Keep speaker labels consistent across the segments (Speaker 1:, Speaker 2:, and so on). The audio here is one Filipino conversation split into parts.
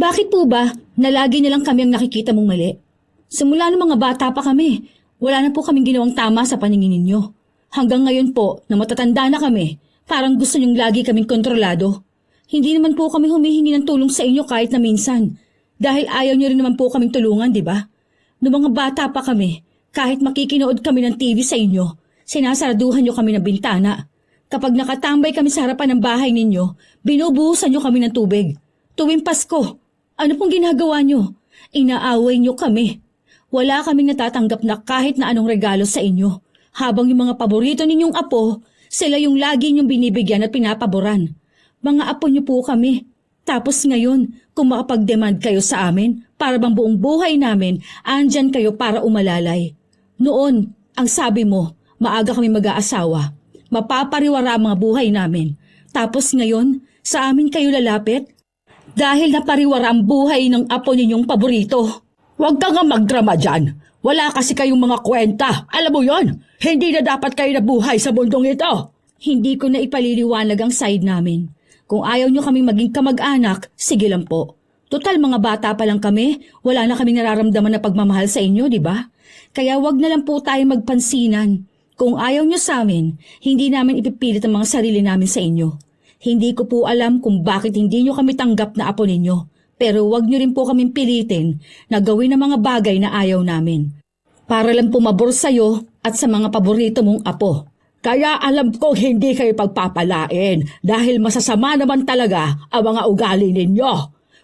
Speaker 1: Bakit po ba na lagi nilang kami ang nakikita mong mali? Simula ng mga bata pa kami, wala na po kaming ginawang tama sa paningin ninyo. Hanggang ngayon po na matatanda na kami, parang gusto niyong lagi kaming kontrolado. Hindi naman po kami humihingi ng tulong sa inyo kahit na minsan. Dahil ayaw niyo rin naman po kaming tulungan, di ba? Noong mga bata pa kami, kahit makikinood kami ng TV sa inyo, sinasaraduhan niyo kami ng bintana. Kapag nakatambay kami sa harapan ng bahay ninyo, binubuhusan niyo kami ng tubig. Tuwing Pasko, ano pong ginagawa niyo? Inaaway niyo kami. Wala kaming natatanggap na kahit na anong regalo sa inyo. Habang yung mga paborito ninyong apo, sila yung lagi niyong binibigyan at pinapaboran. Mga apo niyo po kami. Tapos ngayon, kung makapag-demand kayo sa amin, para bang buong buhay namin, andyan kayo para umalalay. Noon, ang sabi mo, maaga kami mag-aasawa. Mapapariwara ang mga buhay namin. Tapos ngayon, sa amin kayo lalapit? Dahil napariwara ang buhay ng apo ninyong paborito.
Speaker 2: Huwag ka nga magdrama dyan. Wala kasi kayong mga kwenta. Alam mo yon, hindi na dapat kayo nabuhay sa mundong ito.
Speaker 1: Hindi ko na ipaliliwanag ang side namin. Kung ayaw nyo kaming maging kamag-anak, sige lang po. Total mga bata pa lang kami, wala na kaming nararamdaman na pagmamahal sa inyo, di ba? Kaya wag na lang po tayo magpansinan. Kung ayaw nyo sa amin, hindi namin ipipilit ang mga sarili namin sa inyo. Hindi ko po alam kung bakit hindi nyo kami tanggap na apo ninyo. Pero wag nyo rin po kaming pilitin na gawin ang mga bagay na ayaw namin. Para lang pumabor sa'yo at sa mga paborito mong apo.
Speaker 2: Kaya alam kong hindi kayo pagpapalain dahil masasama naman talaga ang mga ugali ninyo.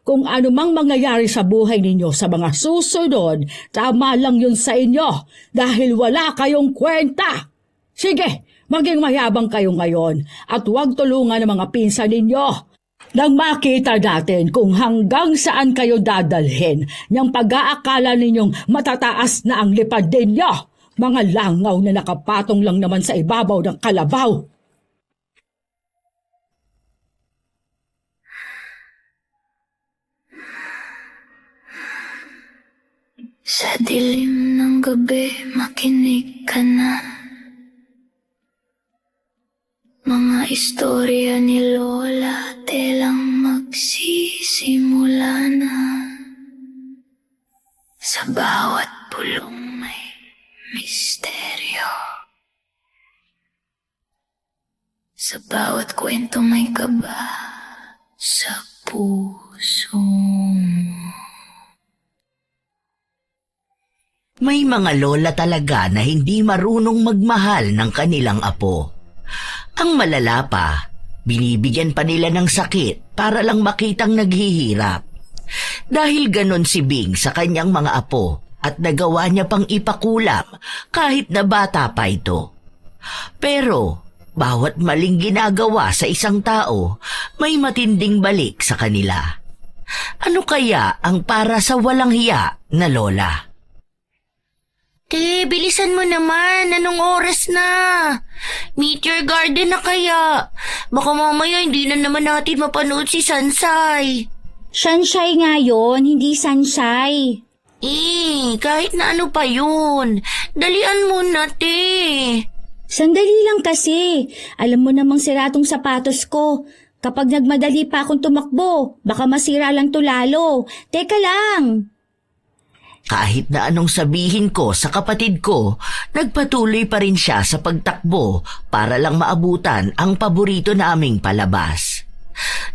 Speaker 2: Kung ano mang mangyayari sa buhay ninyo sa mga susunod, tama lang yun sa inyo dahil wala kayong kwenta. Sige, maging mayabang kayo ngayon at huwag tulungan ng mga pinsan ninyo. Nang makita natin kung hanggang saan kayo dadalhin niyang pag-aakala ninyong matataas na ang lipad ninyo. Mga langaw na nakapatong lang naman sa ibabaw ng kalabaw.
Speaker 3: Sa dilim ng gabi, makinig ka na. Mga istorya ni Lola, telang magsisimula na. Sa bawat pulong may misteryo. Sa bawat kwento may kaba sa puso mo.
Speaker 4: May mga lola talaga na hindi marunong magmahal ng kanilang apo. Ang malala pa, binibigyan pa nila ng sakit para lang makitang naghihirap. Dahil ganon si Bing sa kanyang mga apo at nagawa niya pang ipakulam kahit na bata pa ito. Pero bawat maling ginagawa sa isang tao, may matinding balik sa kanila. Ano kaya ang para sa walang hiya na lola?
Speaker 3: Te, bilisan mo naman. Anong oras na? Meteor Garden na kaya. Baka mamaya hindi na naman natin mapanood si Sansay.
Speaker 1: Sansay nga yun, hindi Sansay.
Speaker 3: Kahit na ano pa yun. Dalian mo na, te.
Speaker 1: Sandali lang kasi. Alam mo namang sira tong sapatos ko. Kapag nagmadali pa akong tumakbo, baka masira lang to lalo. Teka lang.
Speaker 4: Kahit na anong sabihin ko sa kapatid ko, nagpatuloy pa rin siya sa pagtakbo para lang maabutan ang paborito naming palabas.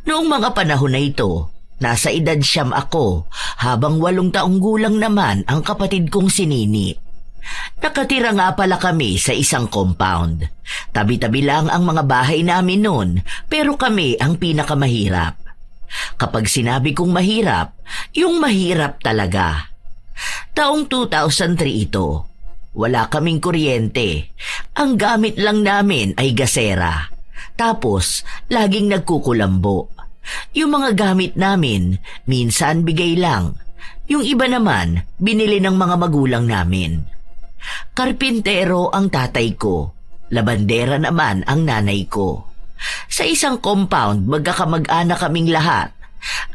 Speaker 4: Noong mga panahon na ito, nasa edad siyam ako, habang 8 taong gulang naman ang kapatid kong si Nini. Nakatira nga pala kami sa isang compound. Tabi-tabi lang ang mga bahay namin noon, pero kami ang pinakamahirap. Kapag sinabi kong mahirap, yung mahirap talaga. Taong 2003 ito. Wala kaming kuryente. Ang gamit lang namin ay gasera. Tapos, laging nagkukulambo. Yung mga gamit namin, minsan bigay lang. Yung iba naman, binili ng mga magulang namin. Karpintero ang tatay ko. Labandera naman ang nanay ko. Sa isang compound, magkakamag-anak kaming lahat.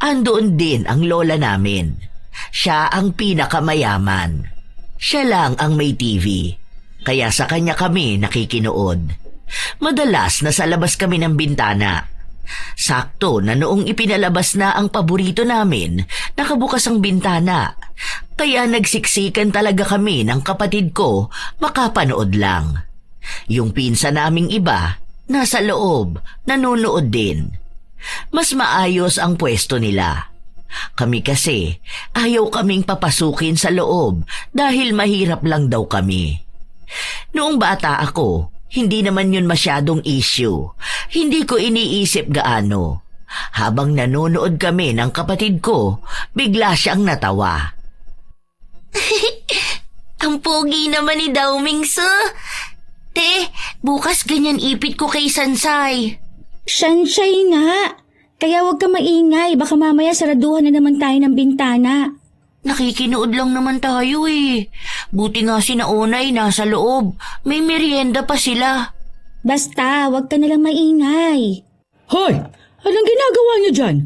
Speaker 4: Andoon din ang lola namin. Siya ang pinakamayaman. Siya lang ang may TV, kaya sa kanya kami nakikinood. Madalas nasa labas kami ng bintana. Sakto na noong ipinalabas na ang paborito namin, nakabukas ang bintana. Kaya nagsiksikan talaga kami ng kapatid ko makapanood lang. Yung pinsa naming iba, nasa loob, nanonood din. Mas maayos ang pwesto nila. Kami kasi, ayaw kaming papasukin sa loob dahil mahirap lang daw kami. Noong bata ako, hindi naman yun masyadong issue. Hindi ko iniisip gaano. Habang nanonood kami ng kapatid ko, bigla siyang natawa.
Speaker 3: Ang pogi naman ni Daomingso. Te, bukas ganyan ipit ko kay Sansay.
Speaker 1: Sansay nga. Kaya huwag ka maingay. Baka mamaya saraduhan na naman tayo ng bintana.
Speaker 3: Nakikinood lang naman tayo eh. Buti nga si Naonay nasa loob. May merienda pa sila.
Speaker 1: Basta, huwag ka nalang maingay.
Speaker 2: Hoy! Anong ginagawa niyo dyan?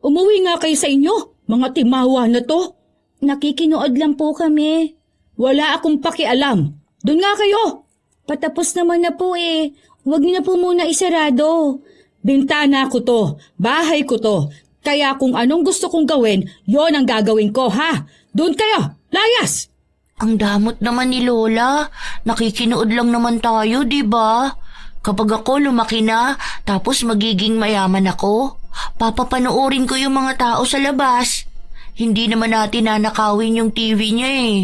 Speaker 2: Umuwi nga kayo sa inyo, mga timawa na to.
Speaker 1: Nakikinood lang po kami.
Speaker 2: Wala akong pakialam. Doon nga kayo.
Speaker 1: Patapos naman na po eh. Huwag niyo na po muna isarado.
Speaker 2: Bintana ko to. Bahay ko to. Kaya kung anong gusto kong gawin, yon ang gagawin ko, ha? Doon kayo. Layas!
Speaker 3: Ang damot naman ni Lola. Nakikinood lang naman tayo, di ba? Kapag ako lumaki na, tapos magiging mayaman ako, papapanoorin ko yung mga tao sa labas. Hindi naman natin nanakawin yung TV niya eh.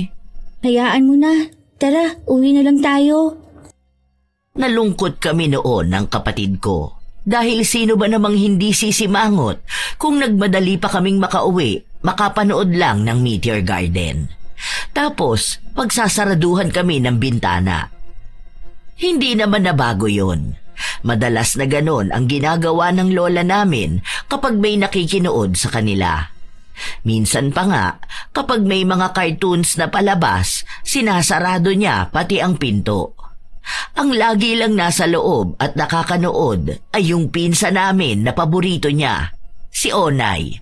Speaker 1: Hayaan mo na. Tara, uwi na lang tayo.
Speaker 4: Nalungkot kami noon ng kapatid ko. Dahil sino ba namang hindi sisimangot kung nagmadali pa kaming makauwi, makapanood lang ng Meteor Garden. Tapos, pagsasaraduhan kami ng bintana. Hindi naman nabago yon. Madalas na ganon ang ginagawa ng lola namin kapag may nakikinood sa kanila. Minsan pa nga, kapag may mga cartoons na palabas, sinasarado niya pati ang pinto. Ang lagi lang nasa loob at nakakanood ay yung pinsa namin na paborito niya, si Onay.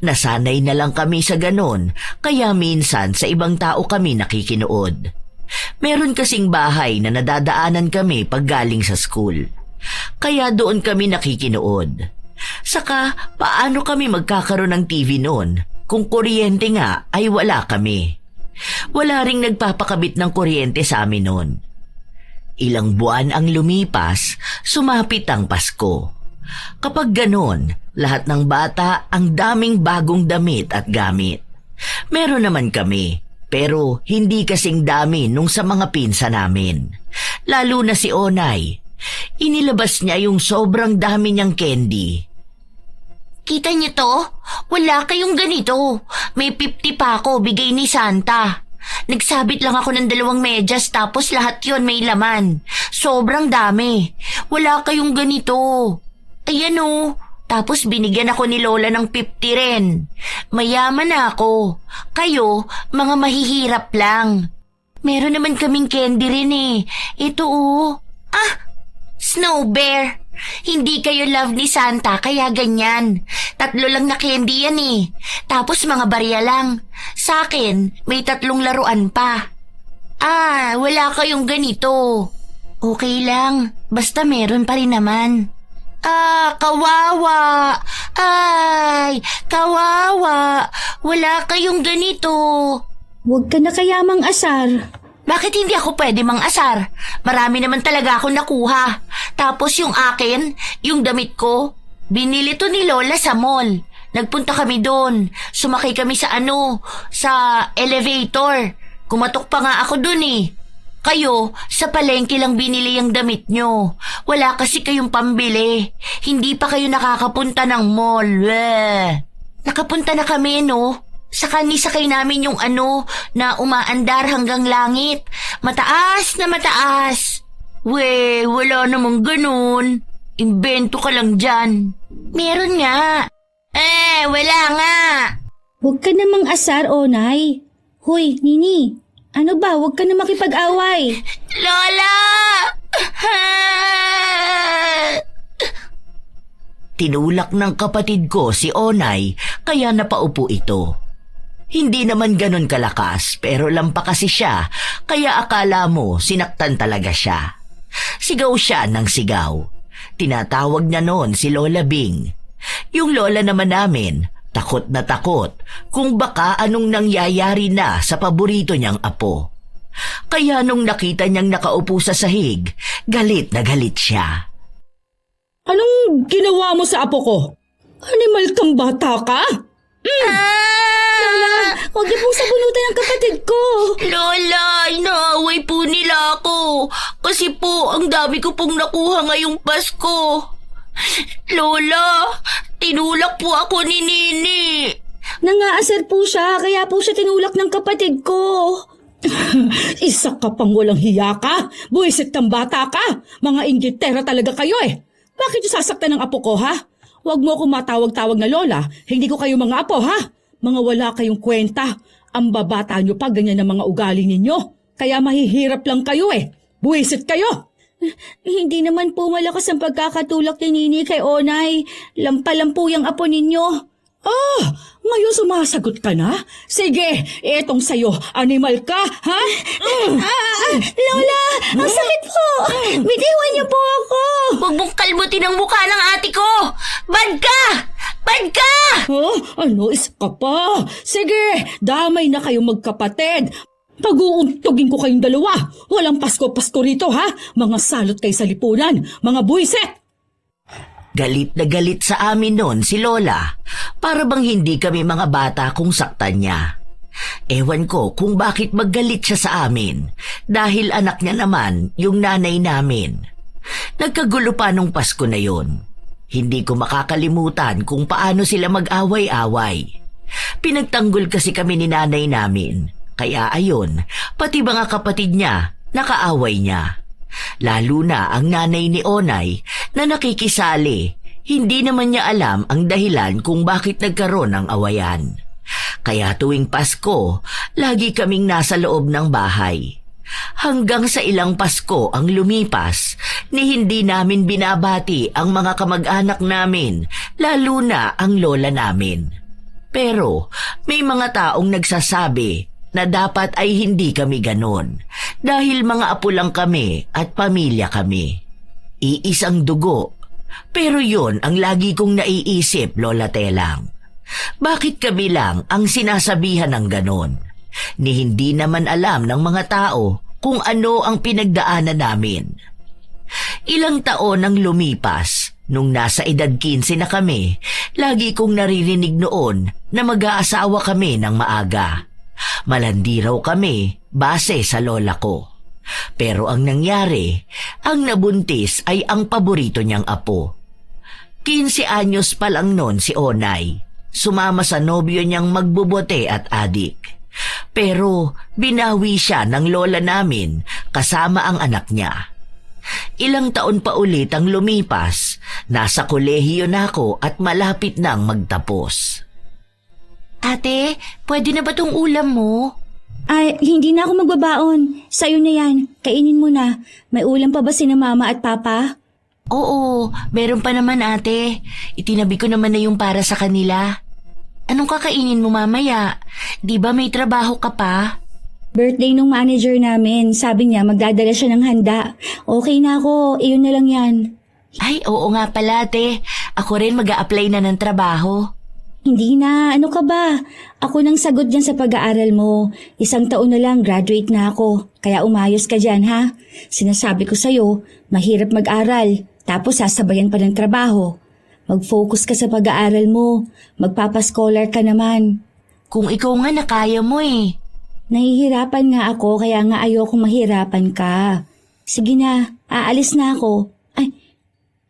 Speaker 4: Nasanay na lang kami sa ganon, kaya minsan sa ibang tao kami nakikinood. Meron kasing bahay na nadadaanan kami pag galing sa school. Kaya doon kami nakikinood. Saka, paano kami magkakaroon ng TV noon kung kuryente nga ay wala kami? Wala ring nagpapakabit ng kuryente sa amin noon. Ilang buwan ang lumipas, sumapit ang Pasko. Kapag ganon, lahat ng bata ang daming bagong damit at gamit. Meron naman kami, pero hindi kasing dami nung sa mga pinsa namin. Lalo na si Onay. Inilabas niya yung sobrang dami niyang candy.
Speaker 3: Kita niyo to? Wala kayong ganito. May 50 pa ako, bigay ni Santa. Nagsabit lang ako ng 2 medyas tapos lahat yon may laman. Sobrang dami. Wala kayong ganito. Ayan o. Tapos binigyan ako ni Lola ng 50 rin. Mayaman na ako. Kayo, mga mahihirap lang. Meron naman kaming candy rin eh. Ito o. Ah! Snow Bear. Hindi kayo love ni Santa kaya ganyan. 3 lang na candy yan eh. Tapos mga barya lang. Sa akin, may 3 laruan pa. Ah, wala kayong ganito. Okay lang. Basta meron pa rin naman. Ah, kawawa. Ay, kawawa. Wala kayong ganito.
Speaker 1: Huwag ka na kaya mang-asar.
Speaker 3: Bakit hindi ako pwede mang-asar? Marami naman talaga ako nakuha. Tapos yung akin, yung damit ko, binili to ni Lola sa mall. Nagpunta kami doon. Sumakay kami sa sa elevator. Kumatok pa nga ako doon eh. Kayo, sa palengke lang binili yung damit nyo. Wala kasi kayong pambili. Hindi pa kayo nakakapunta ng mall. Nakapunta na kami, no? Saka nisakay namin yung na umaandar hanggang langit. Mataas na mataas. Wala namang ganun. Imbento ka lang dyan. Meron nga. Wala nga.
Speaker 1: Huwag ka namang asar, Onay. Hoy, Nini. Ano ba? Huwag ka na makipag-away.
Speaker 3: Lola!
Speaker 4: Tinulak ng kapatid ko si Onay kaya napaupo ito. Hindi naman ganon kalakas pero lampa kasi siya kaya akala mo sinaktan talaga siya. Sigaw siya ng sigaw. Tinatawag niya noon si Lola Bing. Yung lola naman namin, takot na takot kung baka anong nangyayari na sa paborito niyang apo. Kaya nung nakita niyang nakaupo sa sahig, galit na galit siya.
Speaker 2: Anong ginawa mo sa apo ko? Animal kang bata ka?
Speaker 1: Lola, huwag niyo pong sabunutan ang kapatid ko.
Speaker 3: Lola, inaaway po nila ako. Kasi po, ang dami ko pong nakuha ngayong Pasko. Lola, tinulak po ako ni Nini.
Speaker 1: Nangaasar po siya, kaya po siya tinulak ng kapatid ko.
Speaker 2: Isa ka pang walang hiya ka. Buwisit kang bata ka. Mga inggitera talaga kayo eh. Bakit yung sasaktan ng apo ko, ha? Huwag mo akong matawag-tawag na lola. Hindi ko kayo mga apo, ha? Mga wala kayong kwenta. Ang babata nyo pa, ganyan ang mga ugali ninyo. Kaya mahihirap lang kayo eh. Buwisit kayo.
Speaker 1: Hindi naman po malakas ang pagkakatulak ni Nini kay Onay. Lampalan po yung apo ninyo.
Speaker 2: Ngayon sumasagot ka na? Sige, etong sayo. Animal ka, ha?
Speaker 1: Lola, ang sakit po. Bitiwan niyo po ako.
Speaker 3: Huwag mong kalbutin ang mukha ng ate ko. Bad ka! Bad ka!
Speaker 2: Ano, isa ka pa? Sige, damay na kayong magkapatid. Pag-uuntugin ko kayong dalawa. Walang Pasko-Pasko rito, ha? Mga salot kayo sa lipunan. Mga buwiset!
Speaker 4: Galit na galit sa amin noon si Lola. Para bang hindi kami mga bata kung saktan niya. Ewan ko kung bakit maggalit siya sa amin. Dahil anak niya naman yung nanay namin. Nagkagulo pa nung Pasko na yon. Hindi ko makakalimutan kung paano sila mag-away-away. Pinagtanggol kasi kami ni nanay namin. Kaya ayon, pati mga kapatid niya, nakaaway niya. Lalo na ang nanay ni Onay na nakikisali. Hindi naman niya alam ang dahilan kung bakit nagkaroon ng awayan. Kaya tuwing Pasko, lagi kaming nasa loob ng bahay. Hanggang sa ilang Pasko ang lumipas ni hindi namin binabati ang mga kamag-anak namin, lalo na ang lola namin. Pero may mga taong nagsasabi na dapat ay hindi kami ganon dahil mga apo lang kami at pamilya kami. Iisang dugo. Pero yon ang lagi kong naiisip, Lola Telang. Bakit kami lang ang sinasabihan ng ganon? Ni hindi naman alam ng mga tao kung ano ang pinagdaanan namin. Ilang taon ang lumipas, nung nasa edad 15 na kami, lagi kong naririnig noon na mag-aasawa kami ng maaga. Malandi raw kami base sa lola ko. Pero ang nangyari, ang nabuntis ay ang paborito niyang apo. 15 anyos pa lang noon si Onay. Sumama sa nobyo niyang magbubote at adik. Pero binawi siya ng lola namin kasama ang anak niya. Ilang taon pa ulit ang lumipas, nasa kolehiyo na ako at malapit nang magtapos.
Speaker 3: Ate, pwede na ba tong ulam mo?
Speaker 1: Ay, hindi na ako magbabaon. Sa'yo na yan. Kainin mo na. May ulam pa ba sina mama at papa?
Speaker 3: Oo, meron pa naman ate. Itinabi ko naman na yung para sa kanila. Anong kakainin mo mamaya? Di ba may trabaho ka pa?
Speaker 1: Birthday nung manager namin. Sabi niya magdadala siya ng handa. Okay na ako. Iyon na lang yan.
Speaker 3: Ay, oo nga pala ate. Ako rin mag-a-apply na ng trabaho.
Speaker 1: Hindi na. Ano ka ba? Ako nang sagot dyan sa pag-aaral mo. 1 taon na lang, graduate na ako. Kaya umayos ka dyan, ha? Sinasabi ko sa'yo, mahirap mag-aral. Tapos sasabayan pa ng trabaho. Mag-focus ka sa pag-aaral mo. Magpapascholar ka naman.
Speaker 3: Kung ikaw nga nakaya mo eh.
Speaker 1: Nahihirapan nga ako, kaya nga ayokong mahirapan ka. Sige na, aalis na ako. Ay,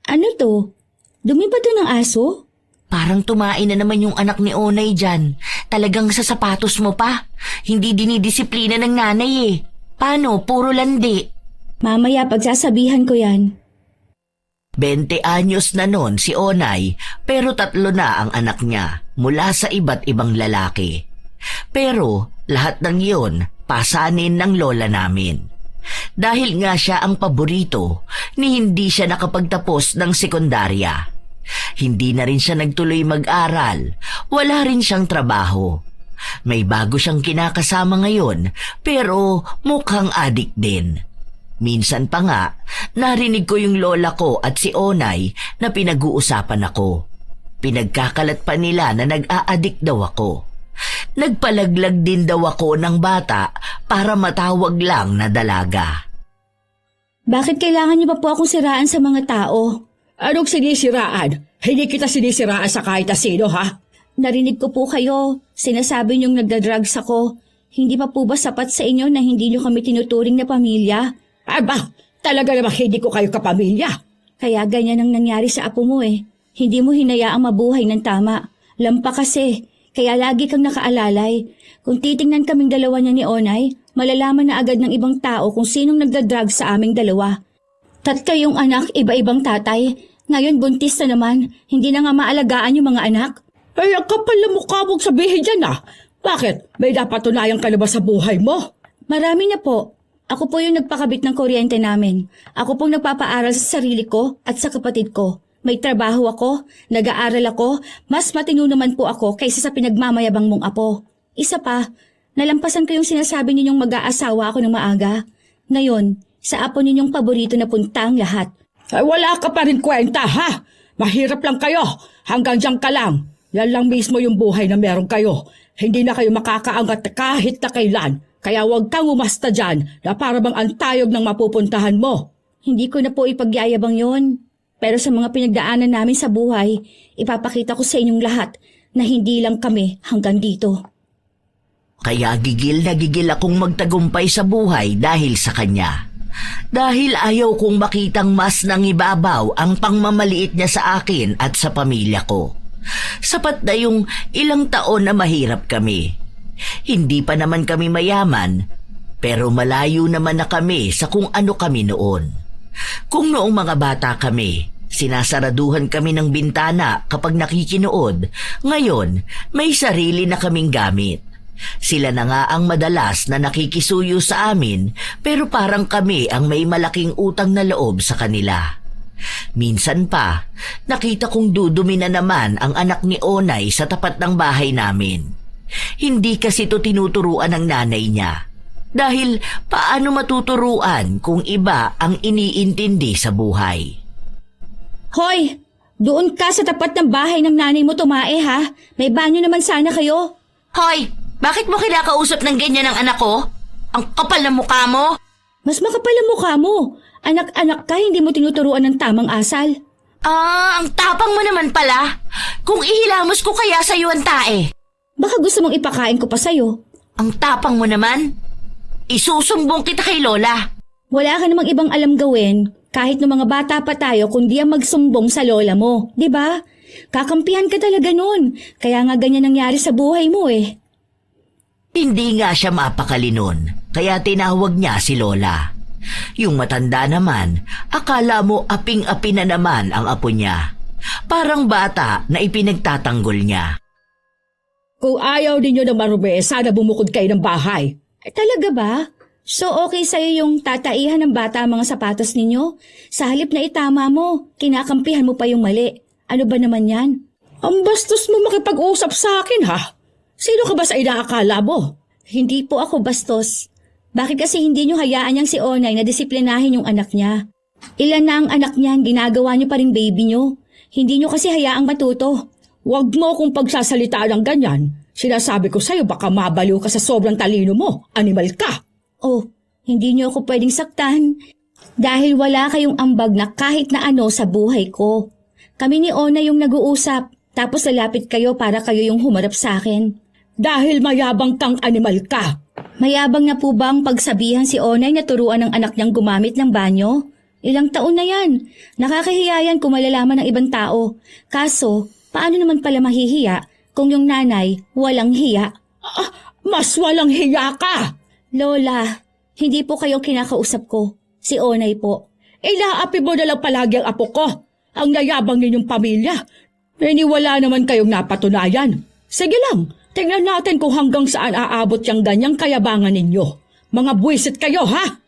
Speaker 1: ano to? Dumi ba to ng aso?
Speaker 3: Parang tumain na naman yung anak ni Onay dyan. Talagang sa sapatos mo pa. Hindi dinidisiplina ng nanay eh. Paano? Puro landi.
Speaker 1: Mamaya pagsasabihan ko yan.
Speaker 4: 20 anyos na noon si Onay, pero 3 na ang anak niya mula sa iba't ibang lalaki. Pero lahat ng iyon pasanin ng lola namin. Dahil nga siya ang paborito, ni hindi siya nakapagtapos ng sekundarya. Hindi na rin siya nagtuloy mag-aral, wala rin siyang trabaho. May bago siyang kinakasama ngayon, pero mukhang adik din. Minsan pa nga, narinig ko yung lola ko at si Onay na pinag-uusapan ako. Pinagkakalat pa nila na nag-a-addict daw ako. Nagpalaglag din daw ako ng bata para matawag lang na dalaga.
Speaker 1: Bakit kailangan niyo pa po akong siraan sa mga tao?
Speaker 2: Anong sinisiraan? Hindi kita sinisiraan sa kahit na sino, ha?
Speaker 1: Narinig ko po kayo. Sinasabi niyong nagda-drugs ako. Hindi pa po ba sapat sa inyo na hindi niyo kami tinuturing na pamilya?
Speaker 2: Aba, talaga namang hindi ko kayo kapamilya.
Speaker 1: Kaya ganyan ang nangyari sa apo mo eh. Hindi mo hinayaang mabuhay ng tama. Lampa kasi. Kaya lagi kang nakaalalay. Kung titingnan kaming dalawa niya ni Onay, malalaman na agad ng ibang tao kung sinong nagda-drugs sa aming dalawa. Kayong anak, iba-ibang tatay. Ngayon buntis na naman. Hindi na nga maalagaan yung mga anak.
Speaker 2: Ay, ang kapal na mukha mong sabihin dyan, ah. Bakit? May napatunayan ka na ba sa buhay mo?
Speaker 1: Marami na po. Ako po yung nagpakabit ng kuryente namin. Ako pong nagpapaaral sa sarili ko at sa kapatid ko. May trabaho ako, nag-aaral ako, mas matino naman po ako kaysa sa pinagmamayabang mong apo. Isa pa, nalampasan ko yung sinasabi ninyong mag-aasawa ako ng maaga. Ngayon, sa apo ninyong paborito na punta ang lahat.
Speaker 2: Ay, wala ka pa rin kwenta, ha? Mahirap lang kayo. Hanggang dyan ka lang. Yan lang mismo yung buhay na meron kayo. Hindi na kayo makakaangat kahit na kailan. Kaya huwag kang umasta dyan na para bang antayog ng mapupuntahan mo.
Speaker 1: Hindi ko na po ipagyayabang yon. Pero sa mga pinagdaanan namin sa buhay, ipapakita ko sa inyong lahat na hindi lang kami hanggang dito.
Speaker 4: Kaya gigil na gigil akong magtagumpay sa buhay dahil sa kanya. Dahil ayaw kong makitang mas nangibabaw ang pangmamaliit niya sa akin at sa pamilya ko. Sapat na yung ilang taon na mahirap kami. Hindi pa naman kami mayaman, pero malayo naman na kami sa kung ano kami noon. Kung noong mga bata kami, sinasaraduhan kami ng bintana kapag nakikinood, ngayon may sarili na kaming gamit. Sila na nga ang madalas na nakikisuyo sa amin, pero parang kami ang may malaking utang na loob sa kanila. Minsan pa, nakita kong dudumi na naman ang anak ni Onay sa tapat ng bahay namin. Hindi kasi to tinuturuan ng nanay niya. Dahil paano matuturuan kung iba ang iniintindi sa buhay?
Speaker 1: Hoy! Doon ka sa tapat ng bahay ng nanay mo tumae ha? May banyo naman sana kayo.
Speaker 3: Hoy, bakit mo kinakausap ng ganyan ang anak ko? Ang kapal ng mukha mo.
Speaker 1: Mas makapal ang mukha mo. Anak-anak ka, hindi mo tinuturuan ng tamang asal.
Speaker 3: Ang tapang mo naman pala. Kung ihilamos ko kaya sa'yo ang tae.
Speaker 1: Baka gusto mong ipakain ko pa sa'yo.
Speaker 3: Ang tapang mo naman. Isusumbong kita kay Lola.
Speaker 1: Wala ka namang ibang alam gawin kahit ng mga bata pa tayo kundi ang magsumbong sa lola mo, di ba? Kakampihan ka talaga nun. Kaya nga ganyan nangyari sa buhay mo eh.
Speaker 4: Hindi nga siya mapakali nun, kaya tinawag niya si Lola. Yung matanda naman, akala mo aping-api na naman ang apo niya. Parang bata na ipinagtatanggol niya.
Speaker 2: Kung ayaw ninyo ng marumi, sana bumukod kayo ng bahay.
Speaker 1: Talaga ba? So okay sa'yo yung tataihan ng bata ang mga sapatos ninyo? Sa halip na itama mo, kinakampihan mo pa yung mali. Ano ba naman yan?
Speaker 2: Ang bastos mo makipag-usap sa akin, ha? Sino ka ba sa inaakala mo?
Speaker 1: Hindi po ako bastos. Bakit kasi hindi nyo hayaan niyang si Onay na disiplinahin yung anak niya? Ilan na ang anak niya, ginagawa niyo pa rin baby niyo. Hindi nyo kasi hayaang matuto.
Speaker 2: Huwag mo kung pagsasalitaan ng ganyan. Sinasabi ko sa'yo baka mabaliw ka sa sobrang talino mo. Animal ka.
Speaker 1: Oh, hindi niyo ako pwedeng saktan. Dahil wala kayong ambag na kahit na ano sa buhay ko. Kami ni Onay yung nag-uusap. Tapos lalapit kayo para kayo yung humarap sa akin.
Speaker 2: Dahil mayabang kang animal ka.
Speaker 1: Mayabang na po ba ang pagsabihan si Onay na turuan ng anak niyang gumamit ng banyo? Ilang taon na yan. Nakakahiya yan kung malalaman ng ibang tao. Kaso, paano naman pala mahihiya kung yung nanay walang hiya?
Speaker 2: Mas walang hiya ka!
Speaker 1: Lola, hindi po kayo kinakausap ko. Si Onay po.
Speaker 2: Inaapi mo na lang palagi ang apo ko. Ang yayabang ninyong pamilya. Wala naman kayong napatunayan. Sige lang, tingnan natin kung hanggang saan aabot yung ganyang kayabangan ninyo. Mga buwisit kayo, ha?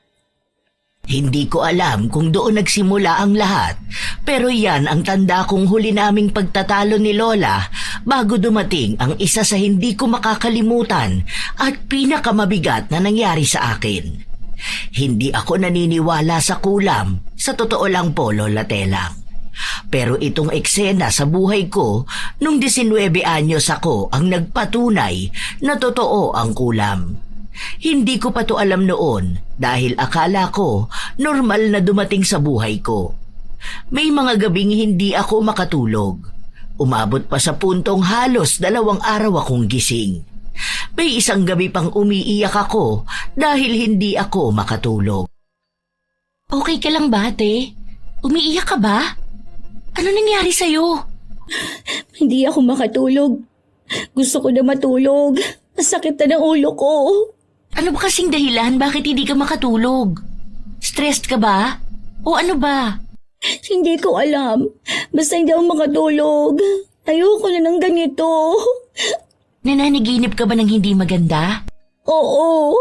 Speaker 4: Hindi ko alam kung doon nagsimula ang lahat, pero yan ang tanda kong huli naming pagtatalo ni Lola bago dumating ang isa sa hindi ko makakalimutan at pinakamabigat na nangyari sa akin. Hindi ako naniniwala sa kulam. Sa totoo lang po, Lola Telang. Pero itong eksena sa buhay ko nung 19 anyos ako ang nagpatunay na totoo ang kulam. Hindi ko pa to alam noon dahil akala ko normal na dumating sa buhay ko. May mga gabing hindi ako makatulog. Umabot pa sa puntong halos 2 araw akong gising. May isang gabi pang umiiyak ako dahil hindi ako makatulog.
Speaker 3: Okay ka lang ba, ate? Umiiyak ka ba? Ano nangyari sa'yo?
Speaker 1: Hindi ako makatulog. Gusto ko na matulog. Masakit na ng ulo ko.
Speaker 3: Ano ba kasing dahilan bakit hindi ka makatulog? Stressed ka ba? O ano ba?
Speaker 1: Hindi ko alam. Basta hindi ako makatulog. Ayoko na ng ganito.
Speaker 3: Nananaginip ka ba ng hindi maganda?
Speaker 1: Oo,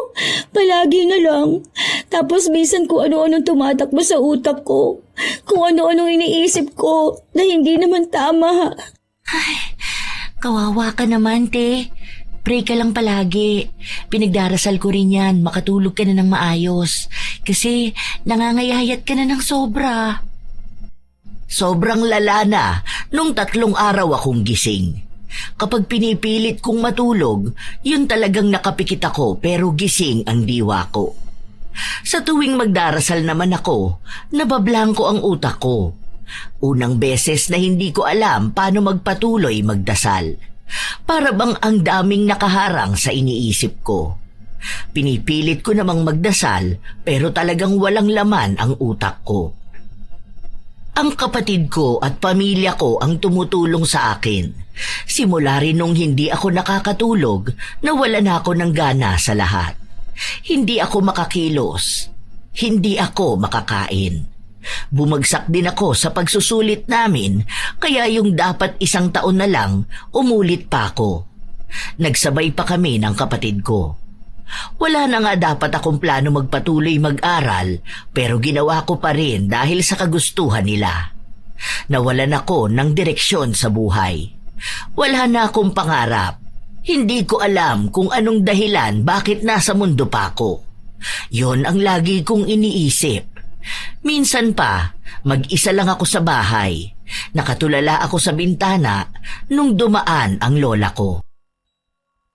Speaker 1: palagi na lang. Tapos minsan kung ano-anong tumatakbo sa utak ko. Kung ano-anong iniisip ko na hindi naman tama.
Speaker 3: Kawawa ka naman, te. Pray ka lang palagi. Pinagdarasal ko rin yan, makatulog ka na ng maayos. Kasi nangangayayat ka na ng sobra.
Speaker 4: Sobrang lala na nung 3 araw akong gising. Kapag pinipilit kong matulog, yun talagang nakapikit ako pero gising ang diwa ko. Sa tuwing magdarasal naman ako, nabablangko ang utak ko. Unang beses na hindi ko alam paano magpatuloy magdasal. Para bang ang daming nakaharang sa iniisip ko. Pinipilit ko namang magdasal pero talagang walang laman ang utak ko. Ang kapatid ko at pamilya ko ang tumutulong sa akin. Simula rin nung hindi ako nakakatulog, nawala na ako ng gana sa lahat. Hindi ako makakilos. Hindi ako makakain. Bumagsak din ako sa pagsusulit namin, kaya yung dapat 1 taon na lang, umulit pa ako. Nagsabay pa kami ng kapatid ko. Wala na nga dapat akong plano magpatuloy mag-aral, pero ginawa ko pa rin dahil sa kagustuhan nila. Nawalan ako ng direksyon sa buhay. Wala na akong pangarap. Hindi ko alam kung anong dahilan bakit nasa mundo pa ako. Yon ang lagi kong iniisip. Minsan pa, mag-isa lang ako sa bahay. Nakatulala ako sa bintana nung dumaan ang lola ko.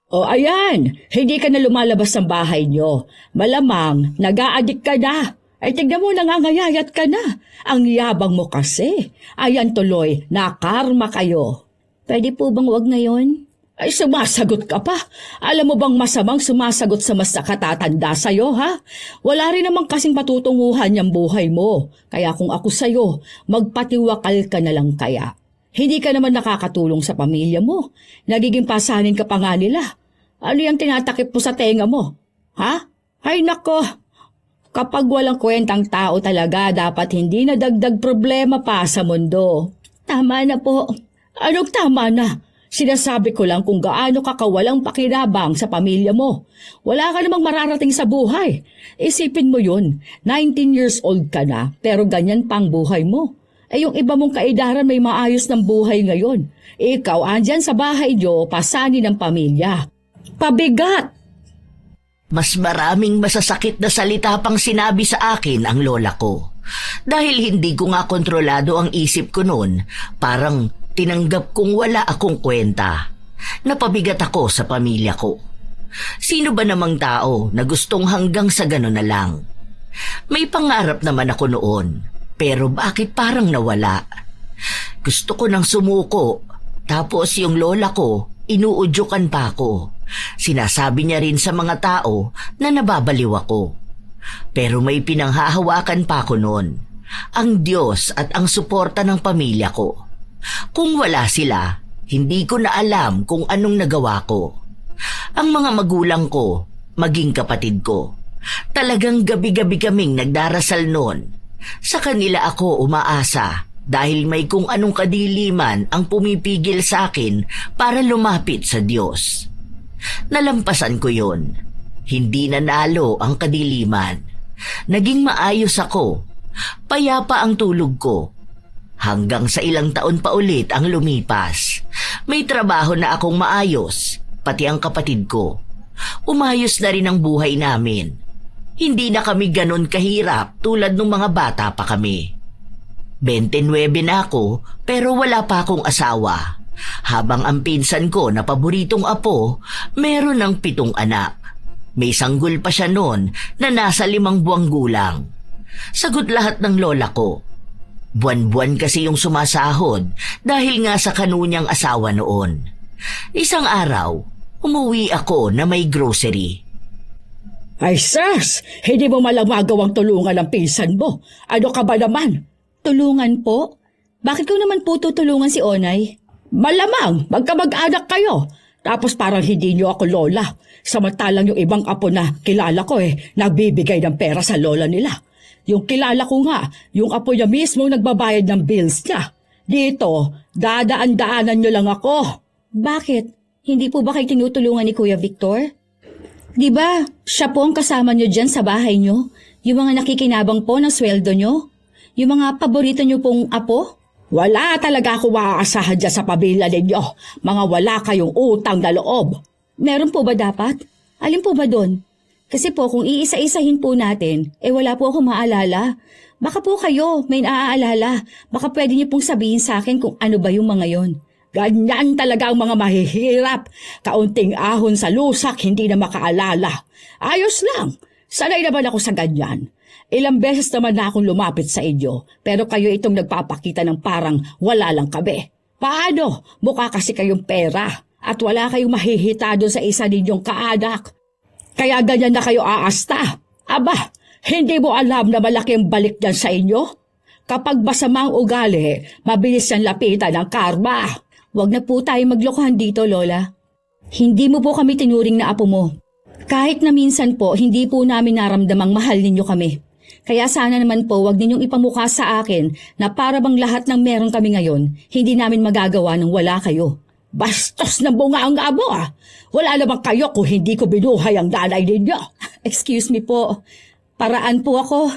Speaker 2: O ayan, hindi ka na lumalabas ng bahay nyo. Malamang, nag-a-addict ka na. Ay tignan mo, nangangayayat ka na. Ang yabang mo kasi. Ayan tuloy, nakarma kayo.
Speaker 1: Pwede po bang wag ngayon?
Speaker 2: Ay sumasagot ka pa. Alam mo bang masamang sumasagot sa mas nakatatanda sa'yo, ha? Wala rin naman kasing patutunguhan yung buhay mo. Kaya kung ako sa'yo, magpatiwakal ka na lang kaya. Hindi ka naman nakakatulong sa pamilya mo. Nagiging pasanin ka pa nga nila. Ano yung tinatakip mo sa tenga mo? Ha? Ay nako! Kapag walang kwentang tao talaga, dapat hindi na dagdag problema pa sa mundo.
Speaker 1: Tama na po.
Speaker 2: Anong tama na? Sinasabi ko lang kung gaano ka kawalang pakirabang sa pamilya mo. Wala ka namang mararating sa buhay. Isipin mo yun, 19 years old ka na, pero ganyan pang buhay mo. Yung iba mong kaedaran may maayos ng buhay ngayon. Ikaw, andyan sa bahay nyo, pasani ng pamilya. Pabigat!
Speaker 4: Mas maraming masasakit na salita pang sinabi sa akin ang lola ko. Dahil hindi ko nga kontrolado ang isip ko noon, parang tinanggap kong wala akong kwenta. Napabigat ako sa pamilya ko. Sino ba namang tao na gustong hanggang sa gano'n na lang? May pangarap naman ako noon. Pero bakit parang nawala? Gusto ko nang sumuko. Tapos yung lola ko, inuudyukan pa ako. Sinasabi niya rin sa mga tao na nababaliw ako. Pero may pinanghahawakan pa ako noon. Ang Diyos at ang suporta ng pamilya ko. Kung wala sila, hindi ko na alam kung anong nagawa ko. Ang mga magulang ko, maging kapatid ko, talagang gabi-gabi kaming nagdarasal noon. Sa kanila ako umaasa dahil may kung anong kadiliman ang pumipigil sa akin para lumapit sa Diyos. Nalampasan ko yon. Hindi nanalo ang kadiliman. Naging maayos ako. Payapa ang tulog ko. Hanggang sa ilang taon pa ulit ang lumipas. May trabaho na akong maayos, pati ang kapatid ko. Umayos na rin ang buhay namin. Hindi na kami ganon kahirap tulad nung mga bata pa kami. 29 na ako pero wala pa akong asawa. Habang ang pinsan ko na paboritong apo, meron ng 7 anak. May sanggol pa siya noon na nasa 5 buwang gulang. Sagot lahat ng lola ko. Buwan-buwan kasi yung sumasahod dahil nga sa kanunyang asawa noon. Isang araw, umuwi ako na may grocery.
Speaker 2: Ay sis, hindi mo malang magawang tulungan ang pinsan mo. Ano ka ba naman?
Speaker 1: Tulungan po? Bakit ko naman po tutulungan si Onay?
Speaker 2: Malamang, magkamag-anak kayo. Tapos parang hindi niyo ako lola. Samantalang yung ibang apo na kilala ko nagbibigay ng pera sa lola nila. Yung kilala ko nga, yung apo niya mismo nagbabayad ng bills niya. Dito, dadaan-daanan niyo lang ako.
Speaker 1: Bakit? Hindi po ba kayo tinutulungan ni Kuya Victor? Di ba, siya po ang kasama niyo dyan sa bahay niyo? Yung mga nakikinabang po ng sweldo niyo? Yung mga paborito niyo pong apo?
Speaker 2: Wala talaga ako maaasahan dyan sa pamilya ninyo. Mga wala kayong utang na loob.
Speaker 1: Meron po ba dapat? Alin po ba doon? Kasi po kung iisa-isahin po natin, wala po akong maalala. Baka po kayo may naaalala. Baka pwede niyo pong sabihin sa akin kung ano ba yung mga yon.
Speaker 2: Ganyan talaga ang mga mahihirap. Kaunting ahon sa lusak, hindi na makaalala. Ayos lang. Sanay naman ako sa ganyan. Ilang beses naman na akong lumapit sa inyo, pero kayo itong nagpapakita ng parang wala lang kami. Paano? Mukha kasi kayong pera at wala kayong mahihita doon sa isa ninyong kaanak. Kaya ganyan na kayo aasta. Aba, hindi mo alam na malaki ang balik dyan sa inyo? Kapag masamang ugali, mabilis yan lapitan ng karma.
Speaker 1: Huwag na po tayo maglokohan dito, Lola. Hindi mo po kami tinuring na apo mo. Kahit na minsan po, hindi po namin naramdamang mahal ninyo kami. Kaya sana naman po, wag ninyong ipamukha sa akin na para bang lahat ng meron kami ngayon, hindi namin magagawa nang wala kayo.
Speaker 2: Bastos na bunga ang abo Wala naman kayo kung hindi ko binuhay ang nanay ninyo.
Speaker 1: Excuse me po, paraan po ako.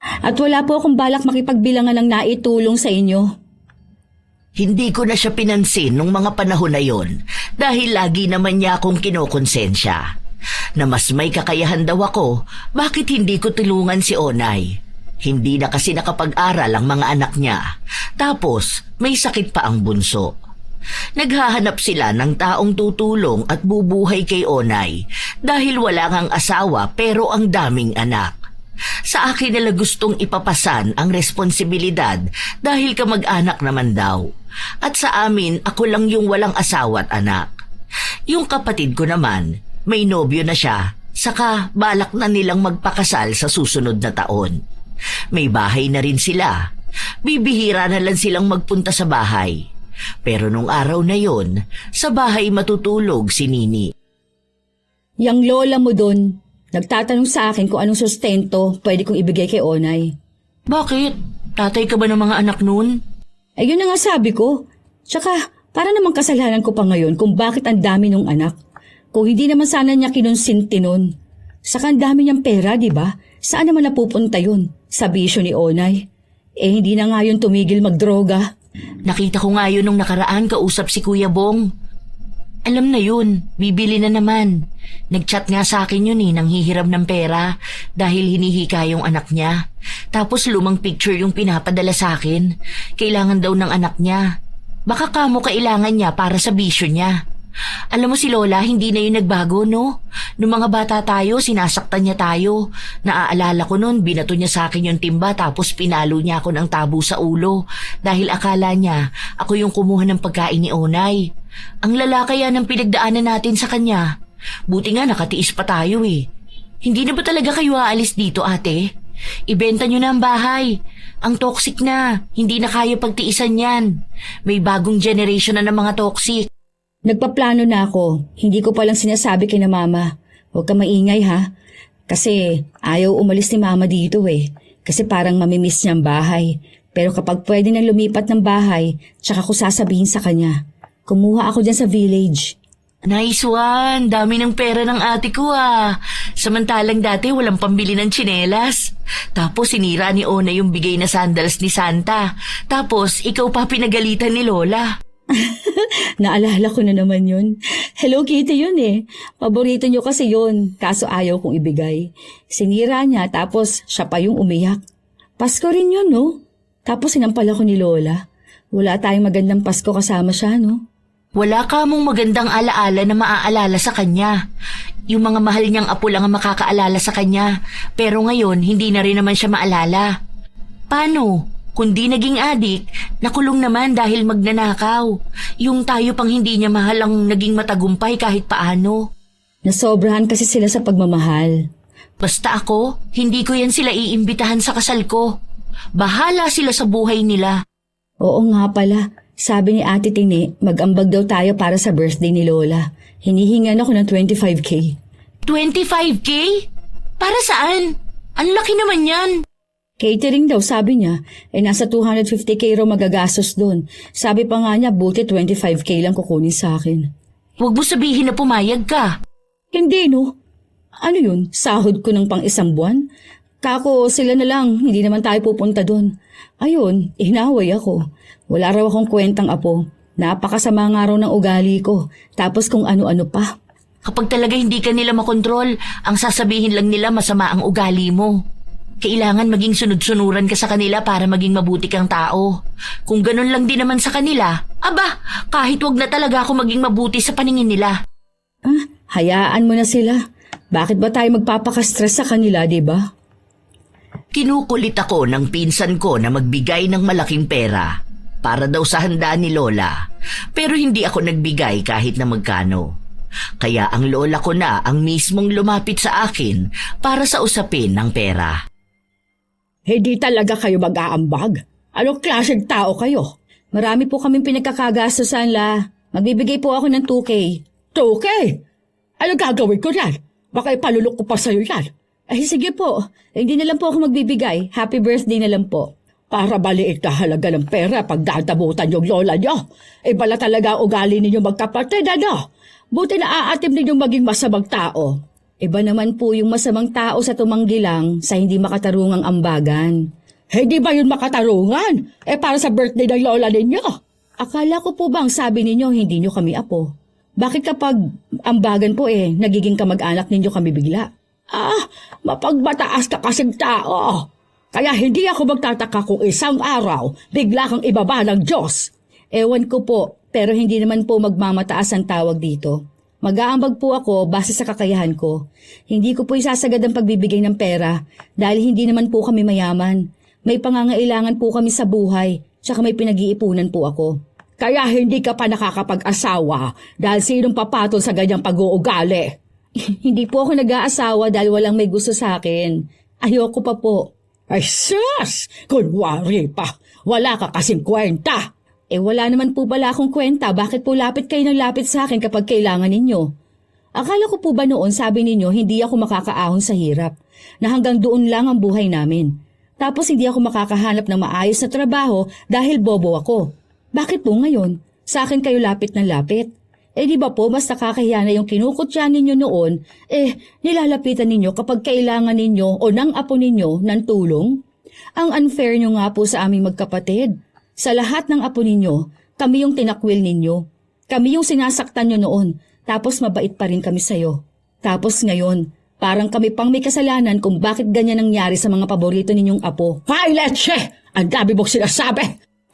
Speaker 1: At wala po akong balak makipagbilangan ng naitulong sa inyo.
Speaker 4: Hindi ko na siya pinansin nung mga panahon na yon dahil lagi naman niya akong kinokonsensya. Na mas may kakayahan daw ako, bakit hindi ko tulungan si Onay? Hindi na kasi nakapag-aral ang mga anak niya. Tapos, may sakit pa ang bunso. Naghahanap sila ng taong tutulong at bubuhay kay Onay dahil wala ngang asawa pero ang daming anak. Sa akin nila gustong ipapasan ang responsibilidad dahil kamag-anak naman daw. At sa amin, ako lang yung walang asawa at anak. Yung kapatid ko naman, may nobyo na siya, saka balak na nilang magpakasal sa susunod na taon. May bahay na rin sila. Bibihira na lang silang magpunta sa bahay. Pero nung araw na yon, sa bahay matutulog si Nini.
Speaker 1: Yang lola mo dun, nagtatanong sa akin kung anong sustento pwede kong ibigay kay Onay.
Speaker 4: Bakit? Tatay ka ba ng mga anak nun?
Speaker 1: Yun na nga sabi ko. Tsaka, para namang kasalanan ko pa ngayon kung bakit ang dami nung anak. Kung hindi naman sana niya kinonsinti nun. Saka ang dami niyang pera, di ba? Saan naman napupunta yun? Sa bisyo ni Onay. Hindi na nga yun tumigil magdroga.
Speaker 4: Nakita ko nga yun nung nakaraan kausap si Kuya Bong. Alam na yun, bibili na naman. Nag-chat nga sa akin yun nang hihiram ng pera dahil hinihika yung anak niya. Tapos lumang picture yung pinapadala sa akin. Kailangan daw ng anak niya. Baka kamo kailangan niya para sa bisyo niya. Alam mo si Lola, hindi na yun nagbago, no? Noong mga bata tayo, sinasaktan niya tayo. Naaalala ko noon, binato niya sa akin yung timba tapos pinalo niya ako ng tabo sa ulo dahil akala niya ako yung kumuha ng pagkain ni Onay. Ang lalaki yan ang pinagdaanan natin sa kanya. Buti nga nakatiis pa tayo eh. Hindi na ba talaga kayo aalis dito, ate? Ibenta niyo na ang bahay. Ang toxic na, hindi na kaya pagtiisan yan. May bagong generation na ng mga toxic.
Speaker 1: Nagpaplano na ako. Hindi ko palang sinasabi kay na mama. Huwag ka maingay ha. Kasi ayaw umalis ni mama dito eh. Kasi parang mamimiss niya ang bahay. Pero kapag pwede nang lumipat ng bahay, tsaka ko sasabihin sa kanya. Kumuha ako dyan sa village.
Speaker 4: Nice one! Dami ng pera ng ate ko ah. Samantalang dati walang pambili ng tsinelas. Tapos sinira ni Ona yung bigay na sandals ni Santa. Tapos ikaw pa pinagalitan ni Lola.
Speaker 1: Naalala ko na naman yun. Hello Kitty yun eh. Paborito niyo kasi yun, kaso ayaw kong ibigay. Sinira niya tapos siya pa yung umiyak. Pasko rin yun, no? Tapos sinampal ako ni Lola. Wala tayong magandang Pasko kasama siya, no?
Speaker 3: Wala ka mong magandang alaala na maaalala sa kanya. Yung mga mahal niyang apo lang ang makakaalala sa kanya. Pero ngayon, hindi na rin naman siya maalala. Paano? Kung di naging adik, nakulong naman dahil magnanakaw. Yung tayo pang hindi niya mahal ang naging matagumpay kahit paano.
Speaker 1: Nasobrahan kasi sila sa pagmamahal.
Speaker 3: Basta ako, hindi ko yan sila iimbitahan sa kasal ko. Bahala sila sa buhay nila.
Speaker 1: Oo nga pala. Sabi ni Ate Tini, mag-ambag daw tayo para sa birthday ni Lola. Hinihingan ako ng 25K.
Speaker 3: 25K? Para saan? Ang laki naman yan.
Speaker 1: Catering daw, sabi niya. Nasa 250K raw magagastos doon. Sabi pa nga niya, buti 25K lang kukunin sa akin.
Speaker 3: Huwag mo sabihin na pumayag ka.
Speaker 1: Hindi, no? Ano yun? Sahod ko ng pang isang buwan? Kako, sila na lang. Hindi naman tayo pupunta doon. Ayun, hinaway ako. Wala raw akong kwentang apo. Napakasama nga raw ng ugali ko. Tapos kung ano-ano pa.
Speaker 3: Kapag talaga hindi ka nila makontrol, ang sasabihin lang nila masama ang ugali mo. Kailangan maging sunod-sunuran ka sa kanila para maging mabuti kang tao. Kung ganun lang din naman sa kanila, aba, kahit wag na talaga ako maging mabuti sa paningin nila.
Speaker 1: Hayaan mo na sila. Bakit ba tayo magpapaka-stress sa kanila, di ba?
Speaker 4: Kinukulit ako ng pinsan ko na magbigay ng malaking pera para daw sa handa ni Lola. Pero hindi ako nagbigay kahit na magkano. Kaya ang lola ko na ang mismong lumapit sa akin para sa usapin ng pera.
Speaker 2: Hindi talaga kayo mag-aambag. Anong klaseng tao kayo?
Speaker 1: Marami po kaming pinagkakagastosan la. Magbibigay po ako ng 2K.
Speaker 2: 2K? Ano gagawin ko yan? Baka ipalulok ko pa sa'yo yan.
Speaker 1: Ay sige po, hindi na lang po ako magbibigay. Happy birthday na lang po.
Speaker 2: Para maliit na halaga ng pera pag dadamutan yung lola nyo. Iba na talaga ang ugali ninyo magkapatid, ano? Buti na aatim ninyong maging masamang tao.
Speaker 1: Iba naman po yung masamang tao sa tumanggi lang sa hindi makatarungang ambagan.
Speaker 2: Hindi ba yun makatarungan? Para sa birthday ng lola ninyo.
Speaker 1: Akala ko po bang sabi ninyo hindi nyo kami apo? Bakit kapag ambagan po nagiging kamag-anak ninyo kami bigla?
Speaker 2: Mapagmataas ka kasing tao. Kaya hindi ako magtataka kung isang araw bigla kang ibaba ng Diyos.
Speaker 1: Ewan ko po, pero hindi naman po magmamataas ang tawag dito. Mag-aambag po ako base sa kakayahan ko. Hindi ko po isasagad ang pagbibigay ng pera dahil hindi naman po kami mayaman. May pangangailangan po kami sa buhay, tsaka may pinag-iipunan po ako.
Speaker 2: Kaya hindi ka pa nakakapag-asawa dahil sinong papatol sa ganyang pag-uugali?
Speaker 1: Hindi po ako nag-aasawa dahil walang may gusto sa akin. Ayoko pa po.
Speaker 2: Ay sus! Kunwari pa, wala ka kasing kwenta.
Speaker 1: Wala naman po pala akong kwenta. Bakit po lapit kayo ng lapit sa akin kapag kailangan ninyo? Akala ko po ba noon sabi ninyo hindi ako makakaahon sa hirap, na hanggang doon lang ang buhay namin. Tapos hindi ako makakahanap ng maayos na trabaho dahil bobo ako. Bakit po ngayon? Sa akin kayo lapit ng lapit. Di ba po mas nakakahiya na yung kinukutya ninyo noon, nilalapitan ninyo kapag kailangan ninyo o ng apo ninyo ng tulong? Ang unfair nyo nga po sa aming magkapatid. Sa lahat ng apo ninyo, kami yung tinakwil ninyo. Kami yung sinasaktan nyo noon, tapos mabait pa rin kami sa'yo. Tapos ngayon, parang kami pang may kasalanan kung bakit ganyan nangyari sa mga paborito ninyong apo.
Speaker 2: Hay, Leche! Ang dami mong sinasabi!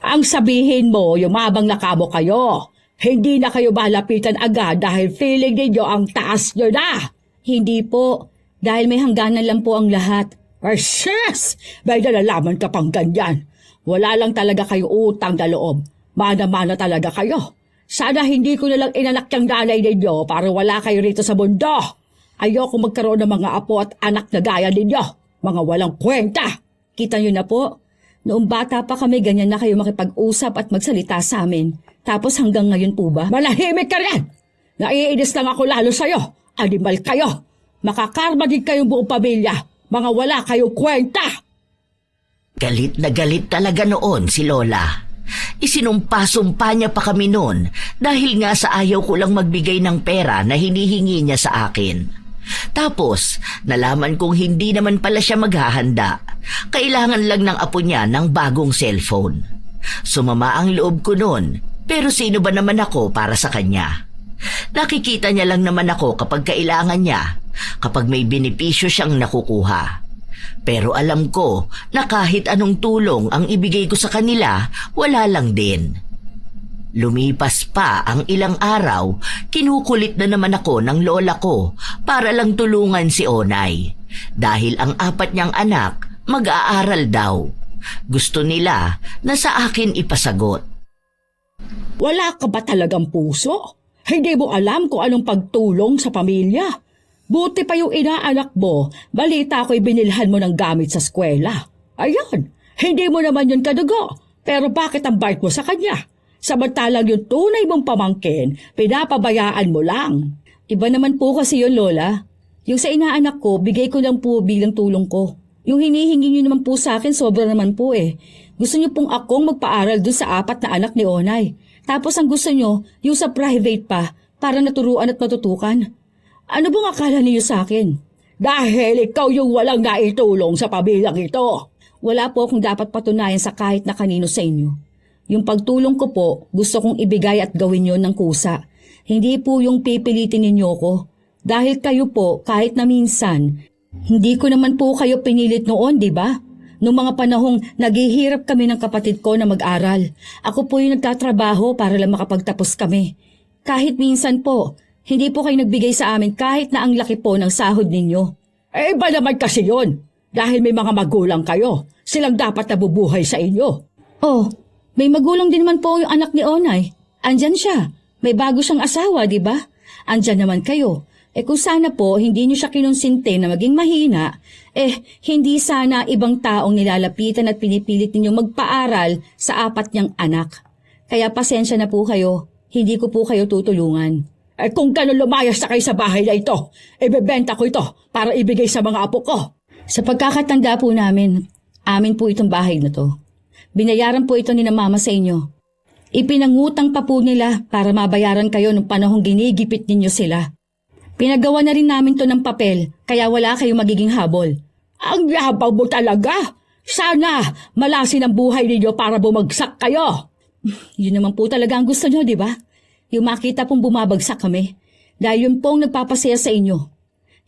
Speaker 2: Ang sabihin mo, yumabang na kamo kayo. Hindi na kayo malapitan agad dahil feeling ninyo ang taas nyo na.
Speaker 1: Hindi po, dahil may hangganan lang po ang lahat.
Speaker 2: Ay, sis! May nalalaman ka pang ganyan. Wala lang talaga kayo utang na loob. Mana-mana talaga kayo. Sana hindi ko nalang inanak yung nanay ninyo para wala kayo rito sa mundo. Ayoko magkaroon ng mga apo at anak na gaya ninyo. Mga walang kwenta.
Speaker 1: Kita nyo na po, noong bata pa kami ganyan na kayo makipag-usap at magsalita sa amin. Tapos hanggang ngayon po ba?
Speaker 2: Malahimik ka rin! Naiinis lang ako lalo sa'yo. Animal kayo. Makakarma din kayong buong pamilya. Mga wala kayong kwenta.
Speaker 4: Galit na galit talaga noon si Lola. Isinumpa-sumpa niya pa kami noon dahil nga sa ayaw ko lang magbigay ng pera na hinihingi niya sa akin. Tapos, nalaman kong hindi naman pala siya maghahanda. Kailangan lang ng apo niya ng bagong cellphone. Sumama ang loob ko noon, Pero sino ba naman ako para sa kanya? Nakikita niya lang naman ako kapag kailangan niya, kapag may benepisyo siyang nakukuha. Pero alam ko na kahit anong tulong ang ibigay ko sa kanila, wala lang din. Lumipas pa ang ilang araw, kinukulit na naman ako ng lola ko para lang tulungan si Onay. Dahil ang 4 niyang anak mag-aaral daw. Gusto nila na sa akin ipasagot.
Speaker 2: Wala ka ba talagang puso? Hindi mo alam kung anong pagtulong sa pamilya. Buti pa yung inaanak mo, balita ko'y binilhan mo ng gamit sa eskwela. Ayan, hindi mo naman yun kadugo. Pero bakit ang bait mo sa kanya? Samantalang yung tunay mong pamangkin, pinapabayaan mo lang.
Speaker 1: Iba naman po kasi yun, Lola. Yung sa inaanak ko, bigay ko lang po bilang tulong ko. Yung hinihingi niyo naman po sa akin, sobra naman po eh. Gusto niyo pong akong magpaaral dun sa 4 na anak ni Onay. Tapos ang gusto niyo, yung sa private pa, para naturuan at matutukan. Ano bang akala niyo sa akin?
Speaker 2: Dahil ikaw yung walang naitulong sa pamilyang ito.
Speaker 1: Wala po akong dapat patunayan sa kahit na kanino sa inyo. Yung pagtulong ko po, gusto kong ibigay at gawin yon ng kusa. Hindi po yung pipilitin ninyo ko. Dahil kayo po, kahit na minsan, hindi ko naman po kayo pinilit noon, di ba? Noong mga panahong naghihirap kami ng kapatid ko na mag-aral, ako po yung nagtatrabaho para lang makapagtapos kami. Kahit minsan po, hindi po kayo nagbigay sa amin kahit na ang laki po ng sahod ninyo.
Speaker 2: Eh, iba naman kasi yun. Dahil may mga magulang kayo. Silang dapat nabubuhay sa inyo.
Speaker 1: Oh, may magulang din naman po yung anak ni Onay. Andyan siya. May bago siyang asawa, di ba? Andyan naman kayo. Kung sana po hindi niyo siya kinonsinte na maging mahina, hindi sana ibang taong nilalapitan at pinipilit ninyong magpaaral sa 4 niyang anak. Kaya pasensya na po kayo, hindi ko po kayo tutulungan.
Speaker 2: Kung gano'n lumayas na kayo sa bahay na ito, ibebenta ko ito para ibigay sa mga apo ko.
Speaker 1: Sa pagkakatanda po namin, amin po itong bahay na to. Binayaran po ito ni na mama sa inyo. Ipinangutang pa po nila para mabayaran kayo nung panahong ginigipit ninyo sila. Pinagawa na rin namin to ng papel, kaya wala kayong magiging habol.
Speaker 2: Ang yabang mo talaga! Sana malasin ang buhay ninyo para bumagsak kayo!
Speaker 1: Yun naman po talaga ang gusto nyo, di ba? Yung makita pong bumabagsak kami. Dahil yun pong nagpapasaya sa inyo.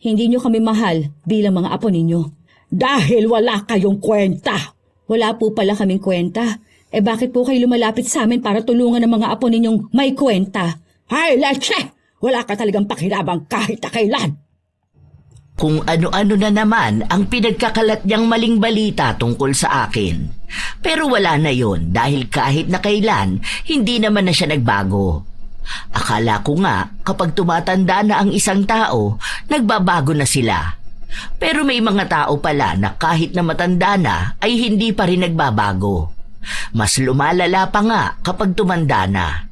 Speaker 1: Hindi nyo kami mahal bilang mga apo ninyo.
Speaker 2: Dahil wala kayong kwenta.
Speaker 1: Wala po pala kaming kwenta. Bakit po kayo lumalapit sa amin para tulungan ng mga apo ninyong may kwenta?
Speaker 2: Hay, leche! Wala ka talagang pakinabang kahit na kailan.
Speaker 4: Kung ano-ano na naman ang pinagkakalat niyang maling balita tungkol sa akin. Pero wala na yon dahil kahit na kailan, hindi naman na siya nagbago. Akala ko nga kapag tumatanda na ang isang tao, nagbabago na sila. Pero may mga tao pala na kahit na matanda na ay hindi pa rin nagbabago. Mas lumalala pa nga kapag tumanda na.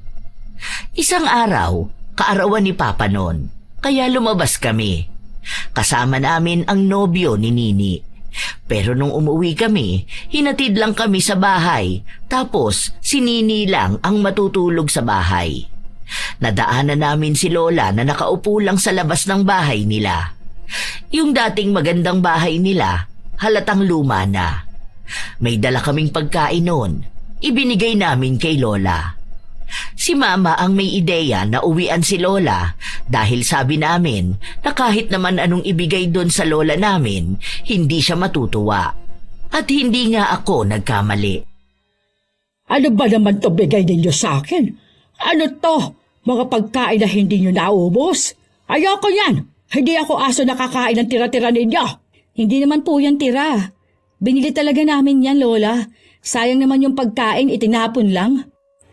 Speaker 4: Isang araw, kaarawan ni Papa noon, kaya lumabas kami. Kasama namin ang nobyo ni Nini. Pero nung umuwi kami, hinatid lang kami sa bahay, tapos si Nini lang ang matutulog sa bahay. Nadaanan namin si Lola na nakaupo lang sa labas ng bahay nila. Yung dating magandang bahay nila, halatang luma na. May dala kaming pagkain noon, ibinigay namin kay Lola. Si Mama ang may ideya na uwian si Lola dahil sabi namin na kahit naman anong ibigay doon sa Lola namin, hindi siya matutuwa. At hindi nga ako nagkamali.
Speaker 2: Ano ba naman to bigay ninyo sa akin? Ano to? Mga pagkain na hindi nyo naubos? Ayoko yan! Hindi ako aso nakakain ng tira-tira ninyo!
Speaker 1: Hindi naman po yan tira. Binili talaga namin yan, Lola. Sayang naman yung pagkain, itinapon lang.